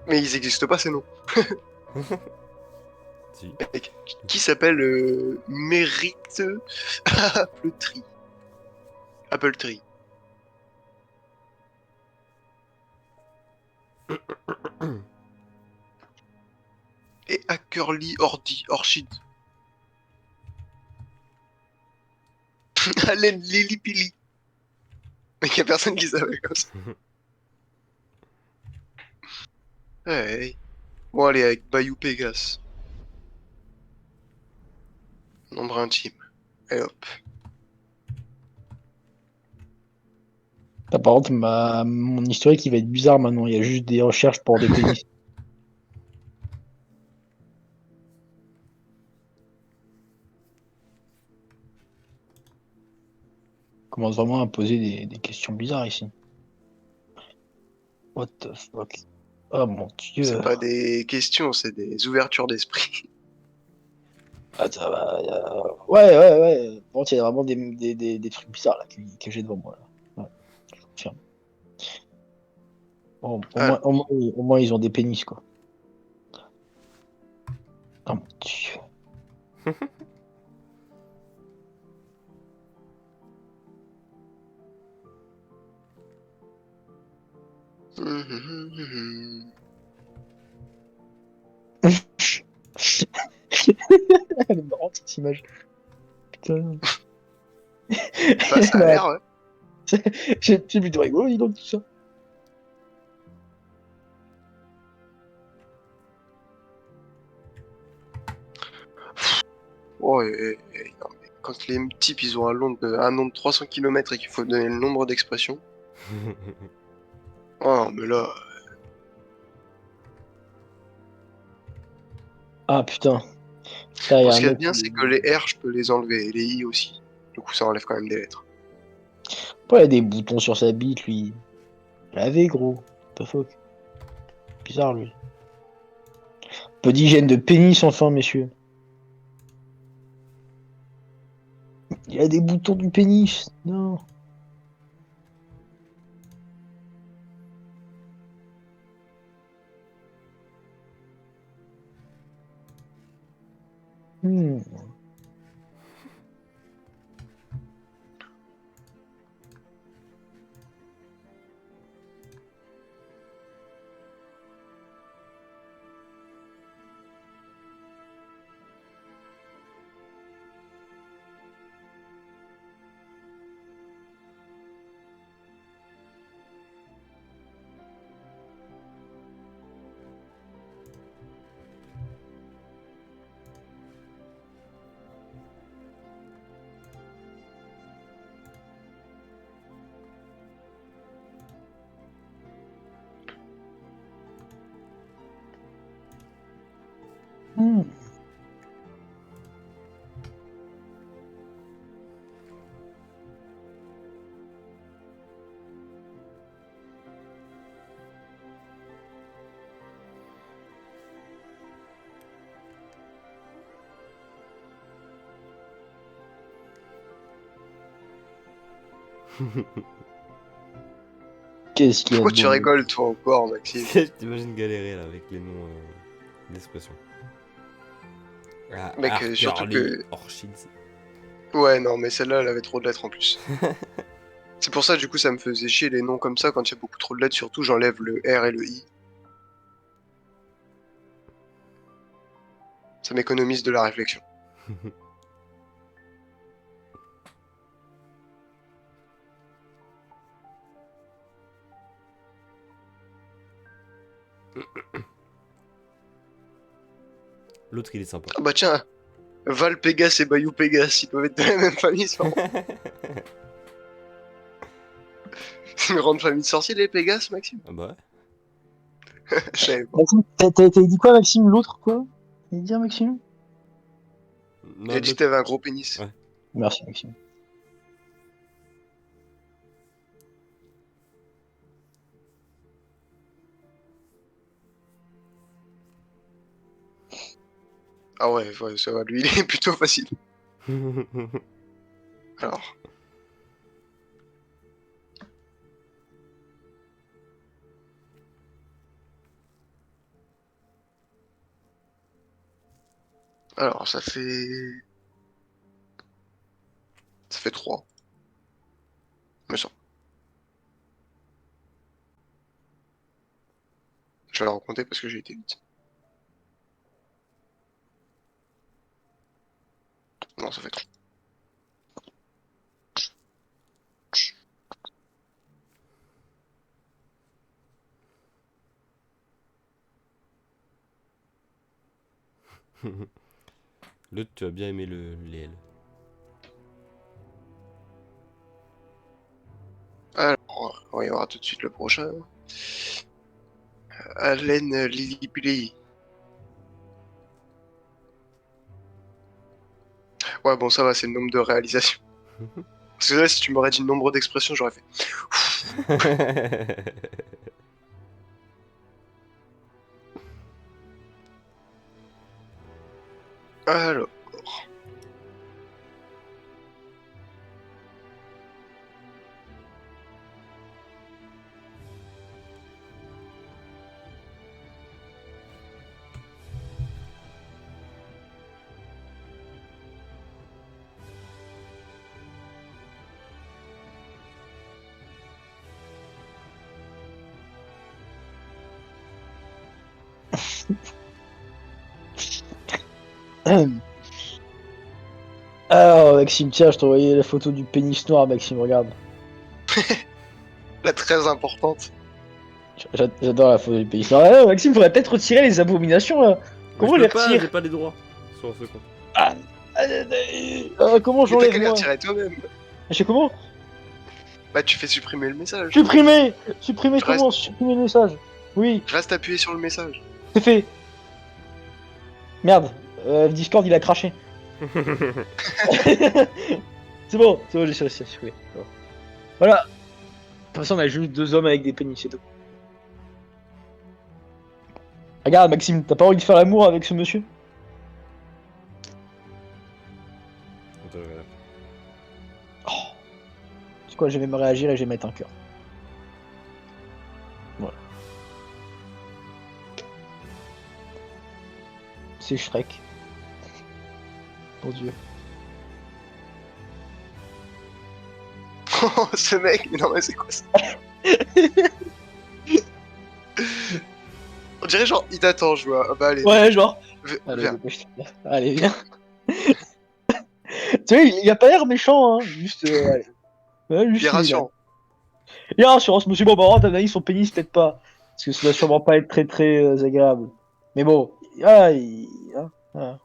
Mais ils existent pas, ces noms. Si. Mec, qui s'appelle Mérite Apple Tree. Apple Tree. Et Ackerly Orchid. Allen Lily Pili. Mec, y'a personne qui savait comme ça. Ouais. Bon, allez, avec Bayou Pégase. Nombre intime. Et hop. Ah, par contre, mon historique il va être bizarre maintenant. Il y a juste des recherches pour des pénis. On commence vraiment à poser des questions bizarres ici. What the fuck? Oh mon dieu. C'est pas des questions, c'est des ouvertures d'esprit. Ah, ça va, ouais, ouais, ouais. Bon, il y a vraiment des trucs bizarres là que j'ai devant moi. Là. Ouais, je confirme. Bon, Alors. au moins, ils ont des pénis, quoi. Oh mon dieu. Elle est marrante cette image. Putain. Bah, ça a l'air, ouais. C'est plutôt rigolo, dis donc, tout ça. Oh, non, mais quand les types ils ont un nom de 300 km et qu'il faut donner le nombre d'expressions. Oh, mais là. Ah putain. Putain, il y Bon, a ce un qu'il y a de mec bien, c'est que les R, je peux les enlever, et les I aussi. Du coup, ça enlève quand même des lettres. Pourquoi il a des boutons sur sa bite, lui? Lavé, gros. What the fuck? Bizarre, lui. Peu d'hygiène de pénis, enfin, messieurs. Il a des boutons du pénis. Non. Hmm. Hmm. Qu'est-ce qu'il y a Pourquoi de tu beau? rigoles, toi, encore, Maxime? Je t'imagine galérer là avec les noms d'expression. Ah, Mec, surtout Arthur Lee que. Orchids. Ouais, non, mais celle-là, elle avait trop de lettres en plus. C'est pour ça, du coup, ça me faisait chier les noms comme ça quand il y a beaucoup trop de lettres. Surtout, j'enlève le R et le I. Ça m'économise de la réflexion. L'autre, il est sympa. Ah bah tiens, Val Pégas et Bayou Pégas, ils peuvent être de la même famille, c'est marrant. C'est une grande famille de sorciers, les Pégas, Maxime. Ah bah ouais. Je savais pas. Maxime, t'as dit quoi, Maxime? L'autre, quoi? T'as dit dire, Maxime? Non, Il a dit que l'autre- t'avais un gros pénis. Ouais. Merci, Maxime. Ah ouais, ça va, lui, il est plutôt facile. Alors. Alors, ça fait... Ça fait 3. Me semble. Je vais la recompter parce que j'ai été vite. Non, ça fait 3. L'autre, tu as bien aimé les L. Alors, on va y voir tout de suite le prochain. Allen Lillipilly. Ouais, bon, ça va, c'est le nombre de réalisations. Parce que là, si tu m'aurais dit le nombre d'expressions, j'aurais fait. Alors. Alors, Maxime, tiens, je t'ai envoyé la photo du pénis noir, Maxime, regarde. La très importante. J'adore la photo du pénis noir. Ah, Maxime, faudrait peut-être retirer les abominations, là. Comment Mais je je les peux pas, retire? j'ai pas les droits sur ce compte. Comment Mais t'as j'enlève, qu'à les moi? retirer toi-même. Je sais comment? Bah, tu fais supprimer le message. Supprimer! Supprimer Je comment? Supprimer le message. Oui, Je reste appuyé sur le message. c'est fait. Merde, Discord, il a craché. C'est bon, j'ai réussi à supprimer. C'est bon. Voilà. De toute façon, on a juste deux hommes avec des pénis, c'est tout. Regarde, Maxime, t'as pas envie de faire l'amour avec ce monsieur? Attends, je regarde. C'est quoi, je vais me réagir et je vais mettre un cœur. Voilà. C'est Shrek. Mon dieu. Oh, ce mec, mais non, mais c'est quoi ça? On dirait genre, il t'attend, je vois. Ah bah allez, Ouais, genre. Allez, viens. dépêche-toi. Allez, viens. Tu sais, il a pas l'air méchant, hein. Juste. Allez. Ouais, juste Il est rassurant. Il est rassurant, ce monsieur. Bon, par contre, son pénis, peut-être pas. Parce que ça doit sûrement pas être très très agréable. Mais bon. Ah, hein, ah.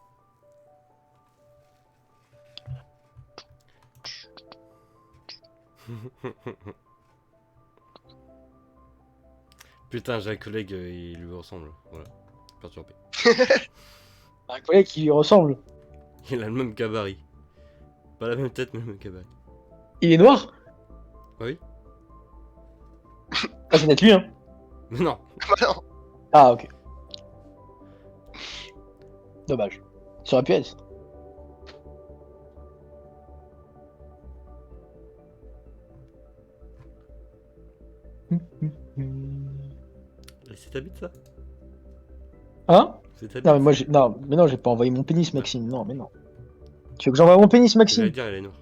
Putain, j'ai un collègue, il lui ressemble. Voilà. Perturbé. Un collègue qui lui ressemble. Il a le même gabarit. Pas la même tête, mais le même gabarit. Il est noir? Oui. Ah, c'est peut-être lui, hein. Mais non. Bah non. Ah, ok. Dommage. Ça aurait pu être. Et c'est ta bite, ça? Hein? C'est ta bite? Non, mais moi, non, j'ai pas envoyé mon pénis, Maxime. Non, mais non. Tu veux que j'envoie mon pénis, J'allais Maxime? dire, elle est noire.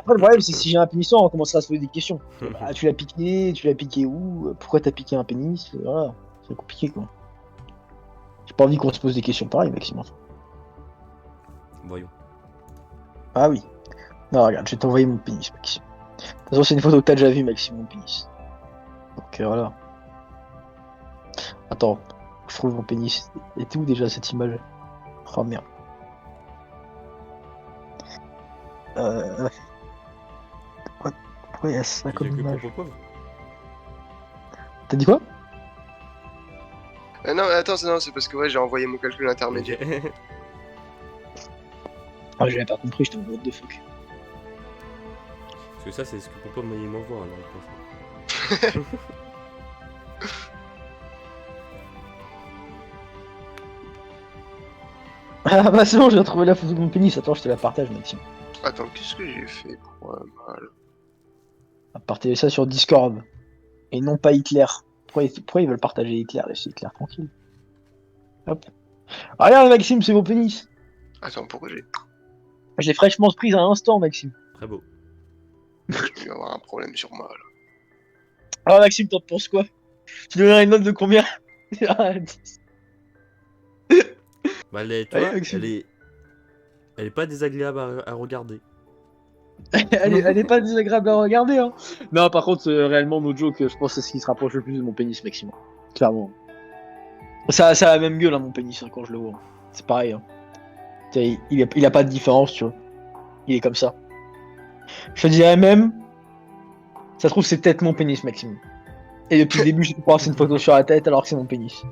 Après, le problème, c'est que si j'ai un pénis, on commencera à se poser des questions. Ah, tu l'as piqué où? Pourquoi t'as piqué un pénis? Voilà, c'est compliqué quoi. J'ai pas envie qu'on se pose des questions pareilles, Maxime. Voyons. Ah oui. Non, regarde, je vais t'envoyer mon pénis, Maxime. De toute façon, c'est une photo que t'as déjà vue, Maxime, mon pénis. Donc voilà. Attends, je trouve mon pénis. Et t'es où déjà cette image? Oh merde. Euh... Pourquoi il y a ça Tu comme sais que image? pour Popov. T'as dit quoi? Non, mais attends, non, c'est parce que ouais, j'ai envoyé mon calcul intermédiaire. Ok. Ah, j'avais pas compris, je t'en what the fuck. Parce que ça, c'est ce que Popov m'envoie. Alors, Ah bah c'est bon, j'ai retrouvé la photo de mon pénis. Attends, je te la partage, Maxime. Attends, qu'est-ce que j'ai fait pour mal? On va partager ça sur Discord. Et non pas Hitler. Pourquoi ils veulent partager Hitler? Laissez Hitler tranquille. Hop. Ah, regarde, Maxime, c'est mon pénis. Attends, pourquoi j'ai. Je l'ai fraîchement prise à l'instant, Maxime. Très beau. Je vais avoir un problème sur moi là. Alors, Maxime, t'en penses quoi? Tu donnerais une note de combien? Bah, tu Ouais, vois, Maxime. elle est pas désagréable à regarder. Elle est pas désagréable à regarder, hein. Non, par contre, réellement, no joke, je pense que c'est ce qui se rapproche le plus de mon pénis, Maxime. Clairement. Ça a la même gueule, hein, mon pénis, hein, quand je le vois. C'est pareil, hein. Il a pas de différence, tu vois. Il est comme ça. Je te dirais même, ça se trouve, c'est peut-être mon pénis, Maxime. Et depuis le début, je crois que c'est une photo sur la tête alors que c'est mon pénis.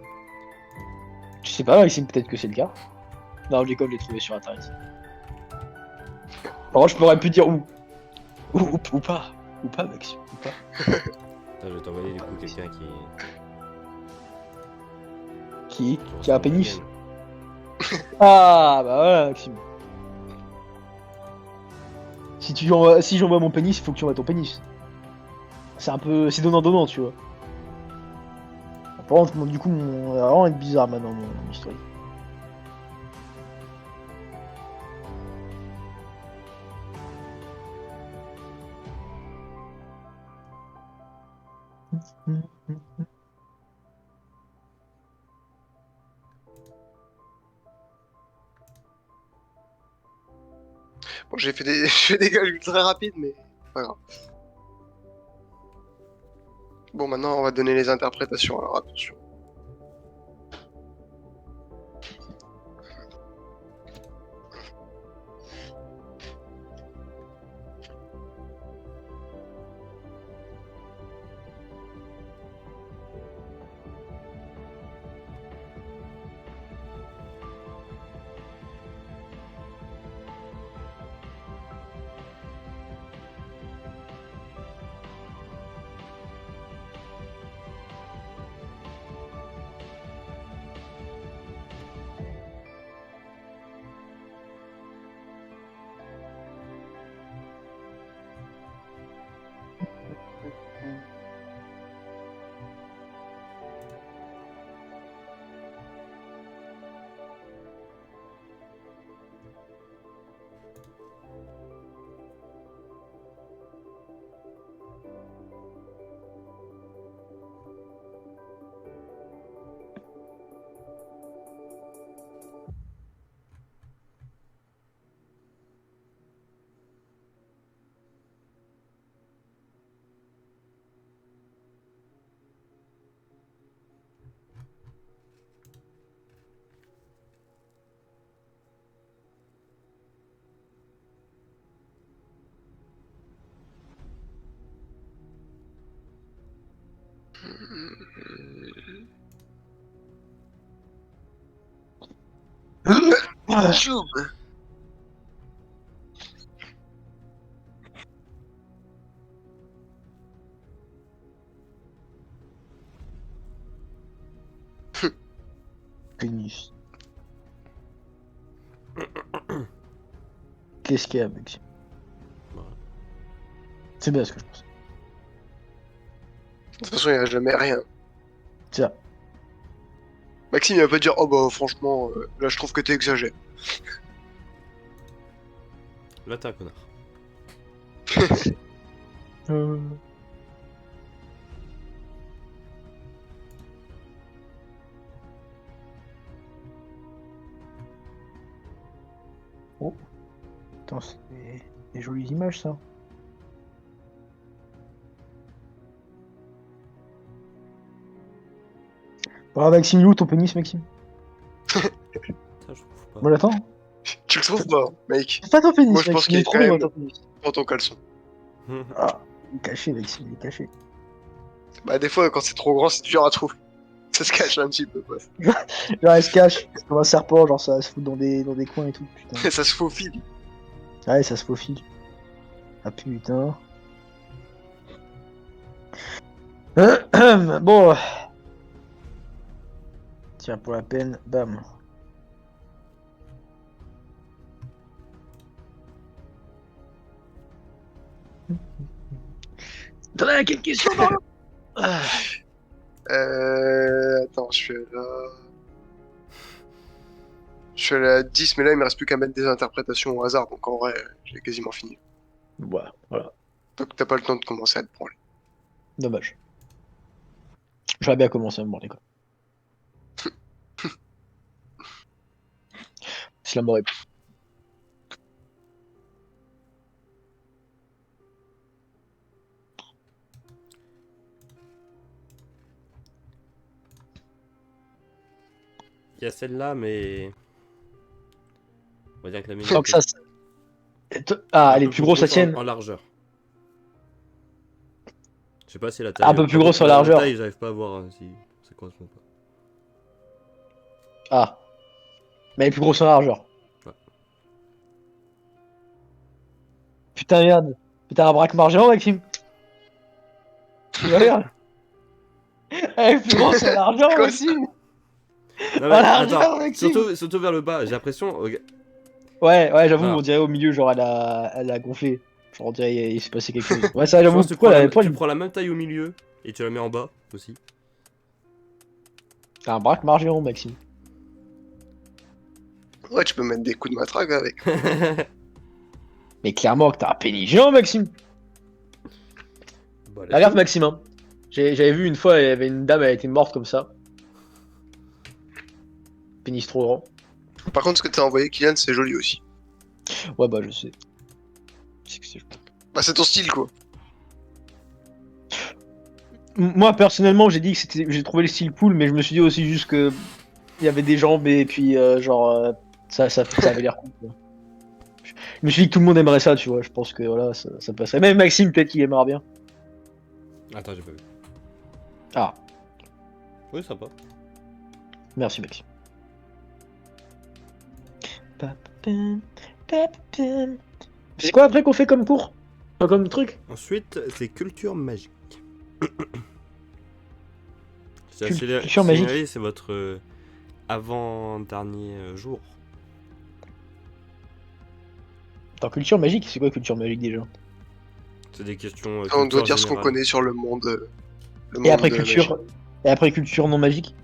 Je sais pas, Maxime, peut-être que c'est le cas. Non, je déconne, je l'ai trouvé sur internet. Par contre, je pourrais plus dire où. Ou pas. Ou pas, Maxime. Ou pas. Attends, je vais t'envoyer du coup quelqu'un Qui a un pénis. Ah, bah voilà, Maxime. Si j'envoie mon pénis, il faut que tu envoies ton pénis. C'est un peu. C'est donnant-donnant, tu vois. Par contre, du coup, on va vraiment être bizarre maintenant, mon histoire. Bon, j'ai fait des, j'ai fait des calculs très rapides, mais pas grave. Bon, maintenant, on va donner les interprétations, alors attention. Choub. Pénis. Qu'est-ce qu'il y a, Maxime? Voilà. C'est bien ce que je pense. De toute façon, il n'y a jamais rien. Tiens. Maxime, il va pas dire, oh bah franchement, là je trouve que t'exagères. Là, t'es un connard. Euh, Oh. Putain, c'est des jolies images, ça. Bravo, Maxime, il est où ton pénis, Maxime? Ça, je trouve pas. Moi, j'attends. Tu le trouves pas, mec? C'est pas ton pénis, Moi, je pense Maxime, qu'il il est est trop quand bien, même- ton pénis. Dans ton caleçon. Ah, il est caché, Maxime, il est caché. Bah, des fois, quand c'est trop grand, c'est dur à trouver. Ça se cache un petit peu, quoi. Genre, elle se cache, c'est comme un serpent, genre, ça se fout dans des coins et tout, putain. Ça se faufile. Ouais, ça se faufile. Ah, putain. Bon. Tiens, pour la peine, bam. T'en as quelle question, non? Ah. Attends, je suis là. Je suis à la 10, mais là, il me reste plus qu'à mettre des interprétations au hasard, donc en vrai, j'ai quasiment fini. Voilà, voilà. Donc t'as pas le temps de commencer à te branler. Dommage. J'aurais bien commencé à me branler, quoi. Cela m'aurait plu. Il y a celle-là, mais. On va dire que la mienne. Donc ça, ah, elle est plus grosse la tienne. En largeur. Je sais pas si la taille. Un peu plus grosse en la largeur. taille, j'arrive pas à voir si ça correspond pas. Ah. Mais elle est plus grosse en largeur. Ouais. Putain, merde. Putain, un braque margeant, Maxime. Tu vois, regarde. Elle est plus grosse en largeur, Quoi, Maxime. Non, mais, Voilà, attends, Maxime. surtout vers le bas, j'ai l'impression. Ouais, j'avoue, Voilà. on dirait au milieu, genre, elle a gonflé. Genre, on dirait il s'est passé quelque chose. Ouais, ça, Je j'avoue. pense que Pourquoi tu prends la même taille au milieu et tu la mets en bas aussi. T'as un braque margeant, Maxime. Ouais, tu peux mettre des coups de matraque avec. Mais clairement que t'as un pénis géant, Maxime. Bon, allez. Regarde, Maxime, hein. J'avais vu une fois, il y avait une dame, elle était morte comme ça. Pénis trop grand. Par contre, ce que t'as envoyé, Kylian, c'est joli aussi. Ouais, bah, je sais. C'est- Bah, c'est ton style, quoi. Moi, personnellement, j'ai dit que j'ai trouvé le style cool, mais je me suis dit aussi juste que il y avait des jambes et puis, ça avait l'air cool, quoi. Je me suis dit que tout le monde aimerait ça, tu vois. Je pense que voilà, ça passerait. Même Maxime, peut-être qu'il aimera bien. Attends, j'ai pas vu. Ah, Oui, sympa. merci, Maxime. C'est quoi après qu'on fait comme cours? Enfin, comme truc? Ensuite, c'est culture magique. Culture magique. Signalé, c'est votre avant-dernier jour. Attends, culture magique, c'est quoi culture magique déjà? C'est des questions. On doit culture dire ce qu'on générale. connaît sur le monde. Le Et après de la culture. magie. Et après culture non magique?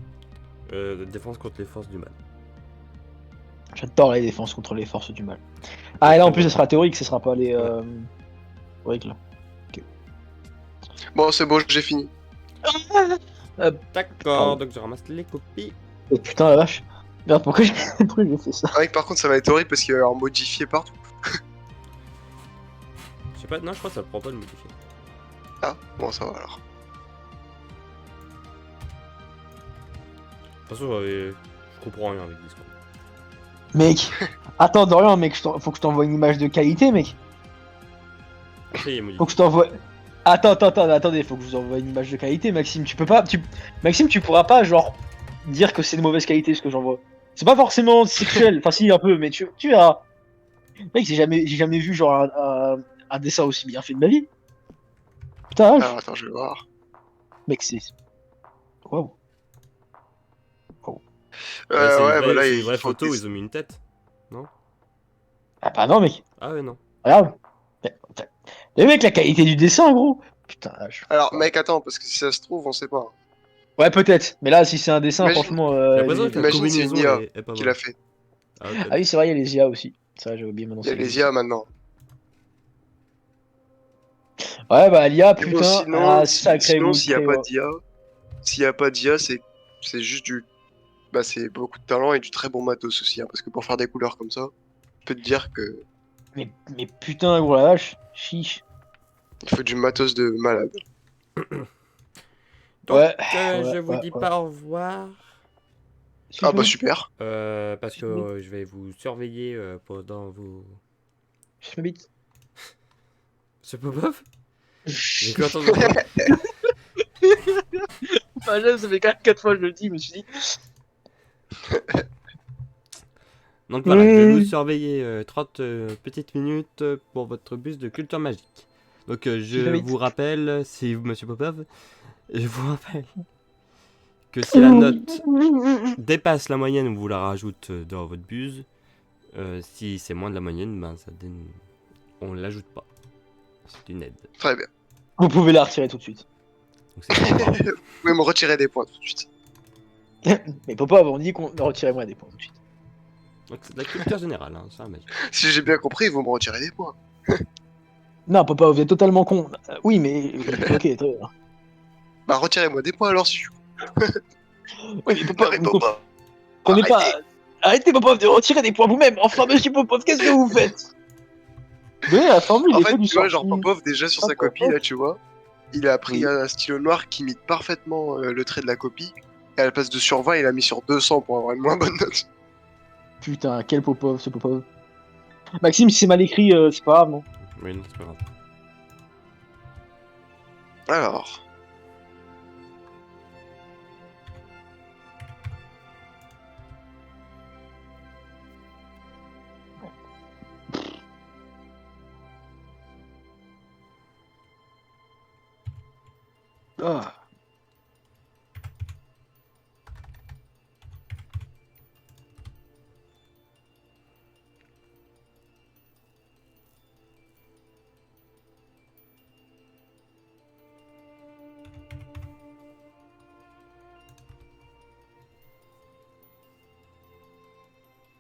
Défense contre les forces du mal. J'adore les défenses contre les forces du mal. Ah, et là en plus, ça sera théorique, ce sera pas les. Théoriques là. Bon, c'est bon, j'ai fini. D'accord, donc je ramasse les copies. Oh putain, la vache. Merde, pourquoi j'ai fait ça? Ah, par contre, ça va être horrible parce qu'il va y avoir modifié partout. Je sais pas, non, je crois que ça prend pas le modifier. Ah, bon, ça va alors. De toute façon, je comprends rien avec Discord. Mec, attends, Dorian, mec, faut que je t'envoie une image de qualité, mec. Après, il est modifié. Faut que je t'envoie. Attendez, faut que je vous envoie une image de qualité, Maxime. Tu peux pas. Maxime, tu pourras pas, genre, dire que c'est de mauvaise qualité ce que j'envoie. C'est pas forcément sexuel, enfin, si, un peu, mais tu verras. Mec, j'ai jamais vu, genre, un dessin aussi bien fait de ma vie. Putain, Alors, attends, je vais voir. mec, c'est. Waouh. Ouais, c'est Ouais, bah là, c'est il une vraie faut photo où des- ils ont mis une tête. Ah, bah non, mec. Ah ouais, non. Regarde. Mais mec, la qualité du dessin, gros. Putain, Alors, mec, attends, parce que si ça se trouve, on sait pas. Ouais, peut-être. Mais là, si c'est un dessin, Imagine- franchement. J'ai l'impression que la imagine, c'est une combinaison IA est pas Qui bonne. l'a fait. Ah, ok. Ah oui, c'est vrai, il y a les IA aussi. Ça, j'ai oublié maintenant. Il y a les IA maintenant. Ouais, bah l'IA, Mais bon, putain, sinon, sacré sinon bout de s'il n'y a pas prévoir. d'IA, s'il y a pas d'IA, c'est juste du. Bah, c'est beaucoup de talent et du très bon matos aussi. Hein, parce que pour faire des couleurs comme ça, je peux te dire que Mais putain, gros la vache, chiche. il faut du matos de malade. Donc, Ouais, je ouais, vous ouais, dis ouais. pas au revoir. Ah bah Suce-moi, super. Parce que suce-moi, je vais vous surveiller pendant vos. suce ma bite. Ce pop-up. J'ai cru entendre un truc. Enfin, là, ça fait quand même 4 fois que je le dis, je me suis dit. Donc voilà, je vais vous surveiller 30 petites minutes pour votre bus de culture magique. Donc Suce je ma vous bite. rappelle, si Monsieur Popov, je vous rappelle que si la note dépasse la moyenne, on vous la rajoute dans votre bus. Si c'est moins de la moyenne, ben on ne l'ajoute pas. C'est une aide. Très bien. Vous pouvez la retirer tout de suite. Donc c'est 100 points. Vous pouvez me retirer des points tout de suite. Mais papa, on dit qu'on retirez-moi des points tout de suite. Donc c'est de la culture générale, hein, c'est un magique. Si j'ai bien compris, ils vont me retirer des points. Non, papa, vous êtes totalement con. Oui, mais. Oui, ok, très bien. Bah retirez-moi des points alors si je. Oui, mais Non papa, mais vous papa, comprenez arrêtez. pas. Arrêtez, papa, de retirer des points vous-même. Enfin, monsieur Popov, qu'est-ce que vous faites? Donnez la formule, En l'effet fait, du tu vois, genre sorti. Popov déjà sur Hop, sa hop, copie hop. là, tu vois, il a pris Oui. un stylo noir qui imite parfaitement le trait de la copie. Et à la place de sur 20, il a mis sur 200 pour avoir une moins bonne note. Putain, quel Popov, ce Popov. Maxime, si c'est mal écrit, c'est pas grave, non? Oui, non, c'est pas grave. Alors, Ah.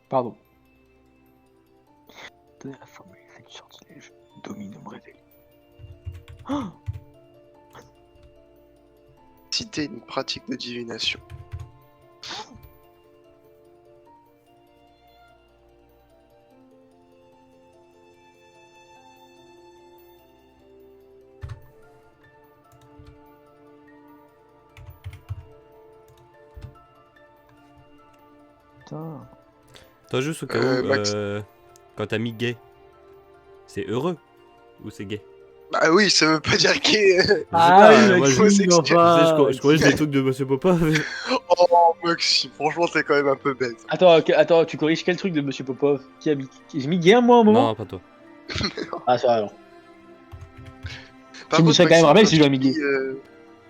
Pardon. Donnez la formule, l'effet du sortilège. Domino me révèle. Ah. citer une pratique de divination. Putain. Toi, juste au cas où, Max. quand t'as mis gay, c'est heureux ou c'est gay? Bah oui, ça veut pas dire qu'il est Je sais Ah pas, oui, moi Maxime, homosexuel. tu sais, enfin. je corrige les trucs de Monsieur Popov. Oh, Maxime, franchement, t'es quand même un peu bête. Attends, attends, tu corriges quel truc de Monsieur Popov? J'ai mis gay moi, à un moment? Non, pas toi. Ah, ça va alors. Par Tu me contre, serais quand même Maxime, rappelé quand si je tu l'avais mis dis gay.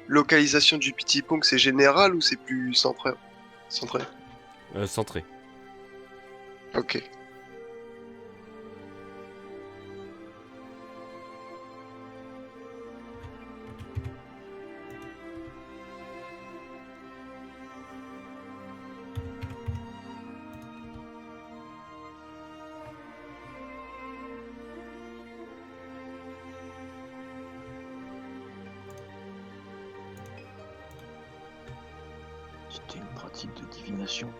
localisation du petit pong, c'est général ou c'est plus centré? Centré. Centré. Ok. C'était une pratique de divination.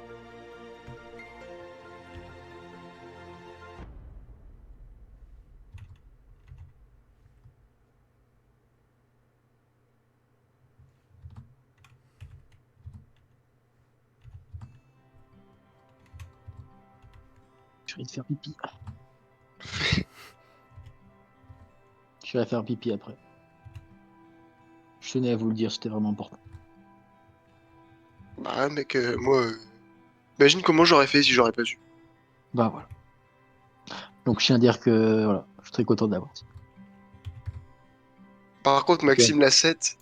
Je vais te faire pipi. Je vais faire pipi après. Je tenais à vous le dire, c'était vraiment important. Bah, mec, moi, imagine comment j'aurais fait si j'aurais pas su. Bah voilà. Donc je tiens à dire que voilà, je suis très content de l'avoir. Par contre, Ok. Maxime Lassette,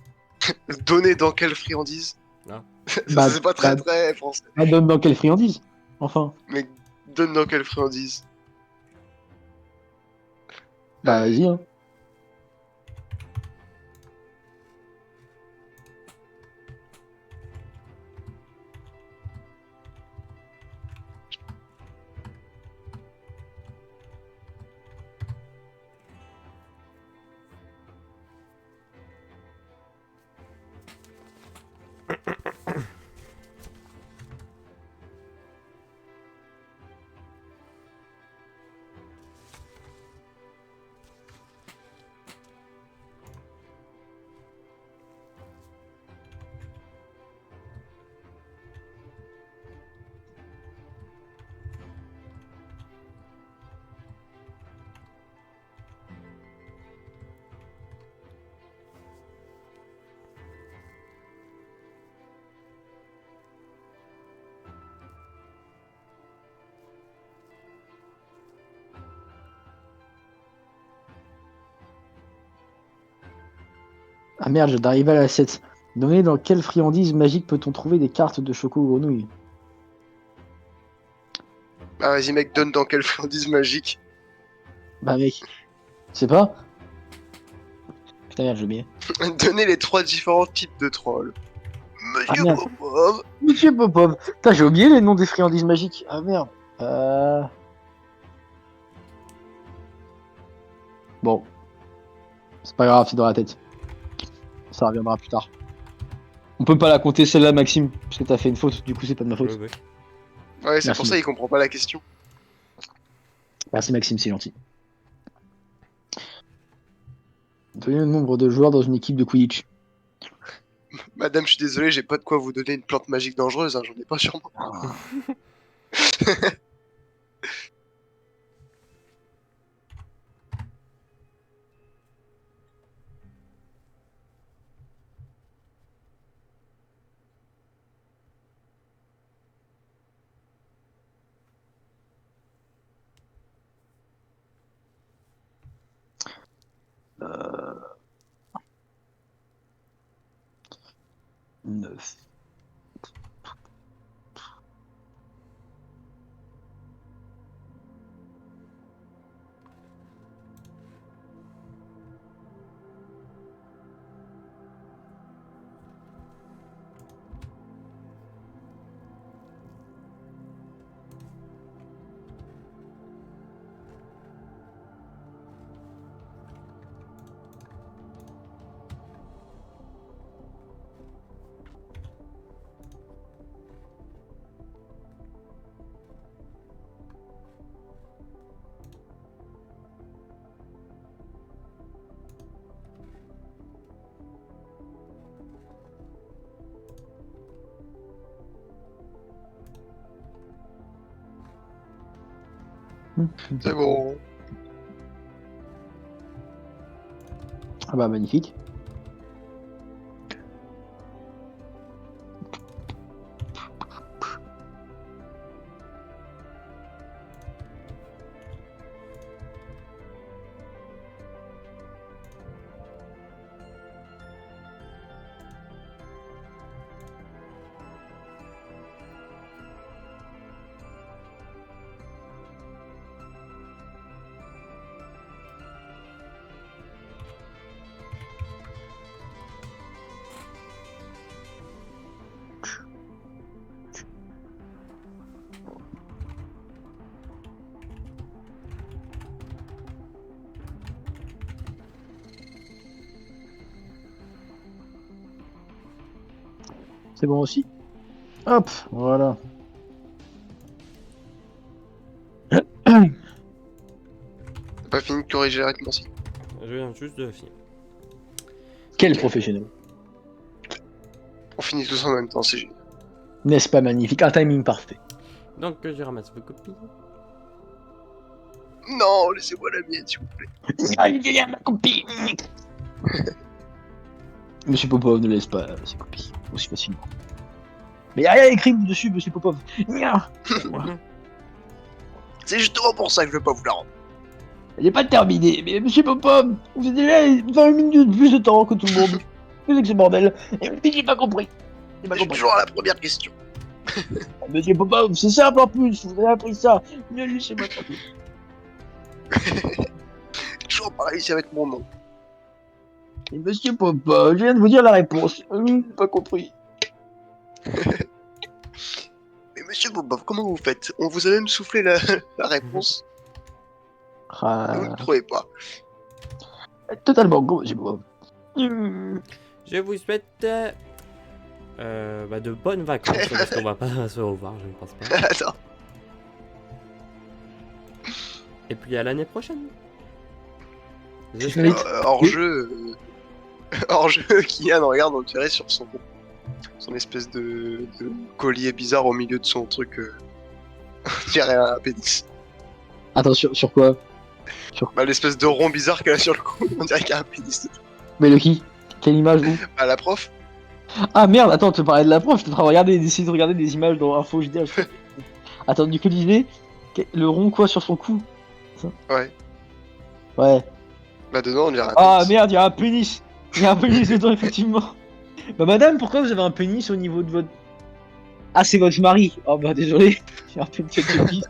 donner dans quelle friandise? Ah. Ça, Bah, c'est pas très très français. donne dans quelle friandise? Enfin. Mais donne dans quelle friandise? Bah vas-y, hein. Ah merde, je d'arriver à la 7. Donnez dans quelle friandise magique peut-on trouver des cartes de choco grenouille? Ah, vas-y, mec, donne dans quelle friandise magique. Bah mec, je sais pas. Putain merde, j'ai oublié. Donnez les 3 différents types de trolls. Monsieur merde. Popov. Monsieur Popov. Putain, j'ai oublié les noms des friandises magiques. Ah merde. Bon. C'est pas grave, c'est dans la tête. Ça reviendra plus tard. On peut pas la compter celle-là, Maxime, parce que t'as fait une faute, du coup c'est pas de ma faute. Ouais, ouais. Ouais, c'est Merci. pour ça qu'il comprend pas la question. Merci Maxime, c'est gentil. Donnez le nombre de joueurs dans une équipe de Quidditch. Madame, je suis désolé, j'ai pas de quoi vous donner une plante magique dangereuse, hein, j'en ai pas sur moi. Euh... 9. C'est bon. Ah bah magnifique. C'est bon aussi. Hop, voilà. T'as pas fini de corriger la réponse. Je viens juste de finir. Quel professionnel. On finit tous en même temps, c'est génial. N'est-ce pas magnifique? Un timing parfait. Donc, je ramasse vos copies. Non, laissez-moi la mienne, s'il vous plaît. ma copie. Monsieur Popov ne laisse pas ses copies aussi facilement. Mais y a rien écrit dessus, Monsieur Popov. Nya. C'est justement pour ça que je veux pas vous la rendre. Il n'est pas terminé, mais Monsieur Popov, vous êtes déjà 20 minutes plus de temps que tout le monde. Qu'est-ce que c'est bordel? Et j'ai pas compris. J'ai pas Je suis compris. toujours à la première question. Monsieur Popov, c'est simple en plus, vous avez appris ça. Ne laissez-moi tranquille. J'ai toujours pas réussi à mettre mon nom. Et Monsieur Popov, je viens de vous dire la réponse. Pas compris. Mais monsieur Bobov, comment vous faites? On vous a même soufflé la réponse. Et vous ne trouvez pas. Totalement con, Monsieur Popov. Je vous souhaite de bonnes vacances, parce qu'on va pas se revoir, je ne pense pas. Attends. Et puis à l'année prochaine. Je J'espère. vais- Hors jeu. Hors jeu, Kian regarde, on dirait sur son espèce de collier bizarre au milieu de son truc. On dirait un pénis. Attends, sur quoi? Bah, l'espèce de rond bizarre qu'elle a sur le cou, on dirait qu'il y a un pénis. Mais le qui? Quelle image où? Bah, la prof. Ah merde, attends, tu parlais de la prof, je suis en train de regarder, d'essayer de regarder des images dans Info JDH. Attends, du coup, disais, le rond quoi sur son cou? Ouais. Ouais. Bah, dedans, on dirait un Ah pénis. merde, y'a un pénis! Il y a un pénis dedans, effectivement. Bah, madame, pourquoi vous avez un pénis au niveau de votre. Ah, c'est votre mari. Oh, bah, désolé. J'ai un peu de tête de pisse.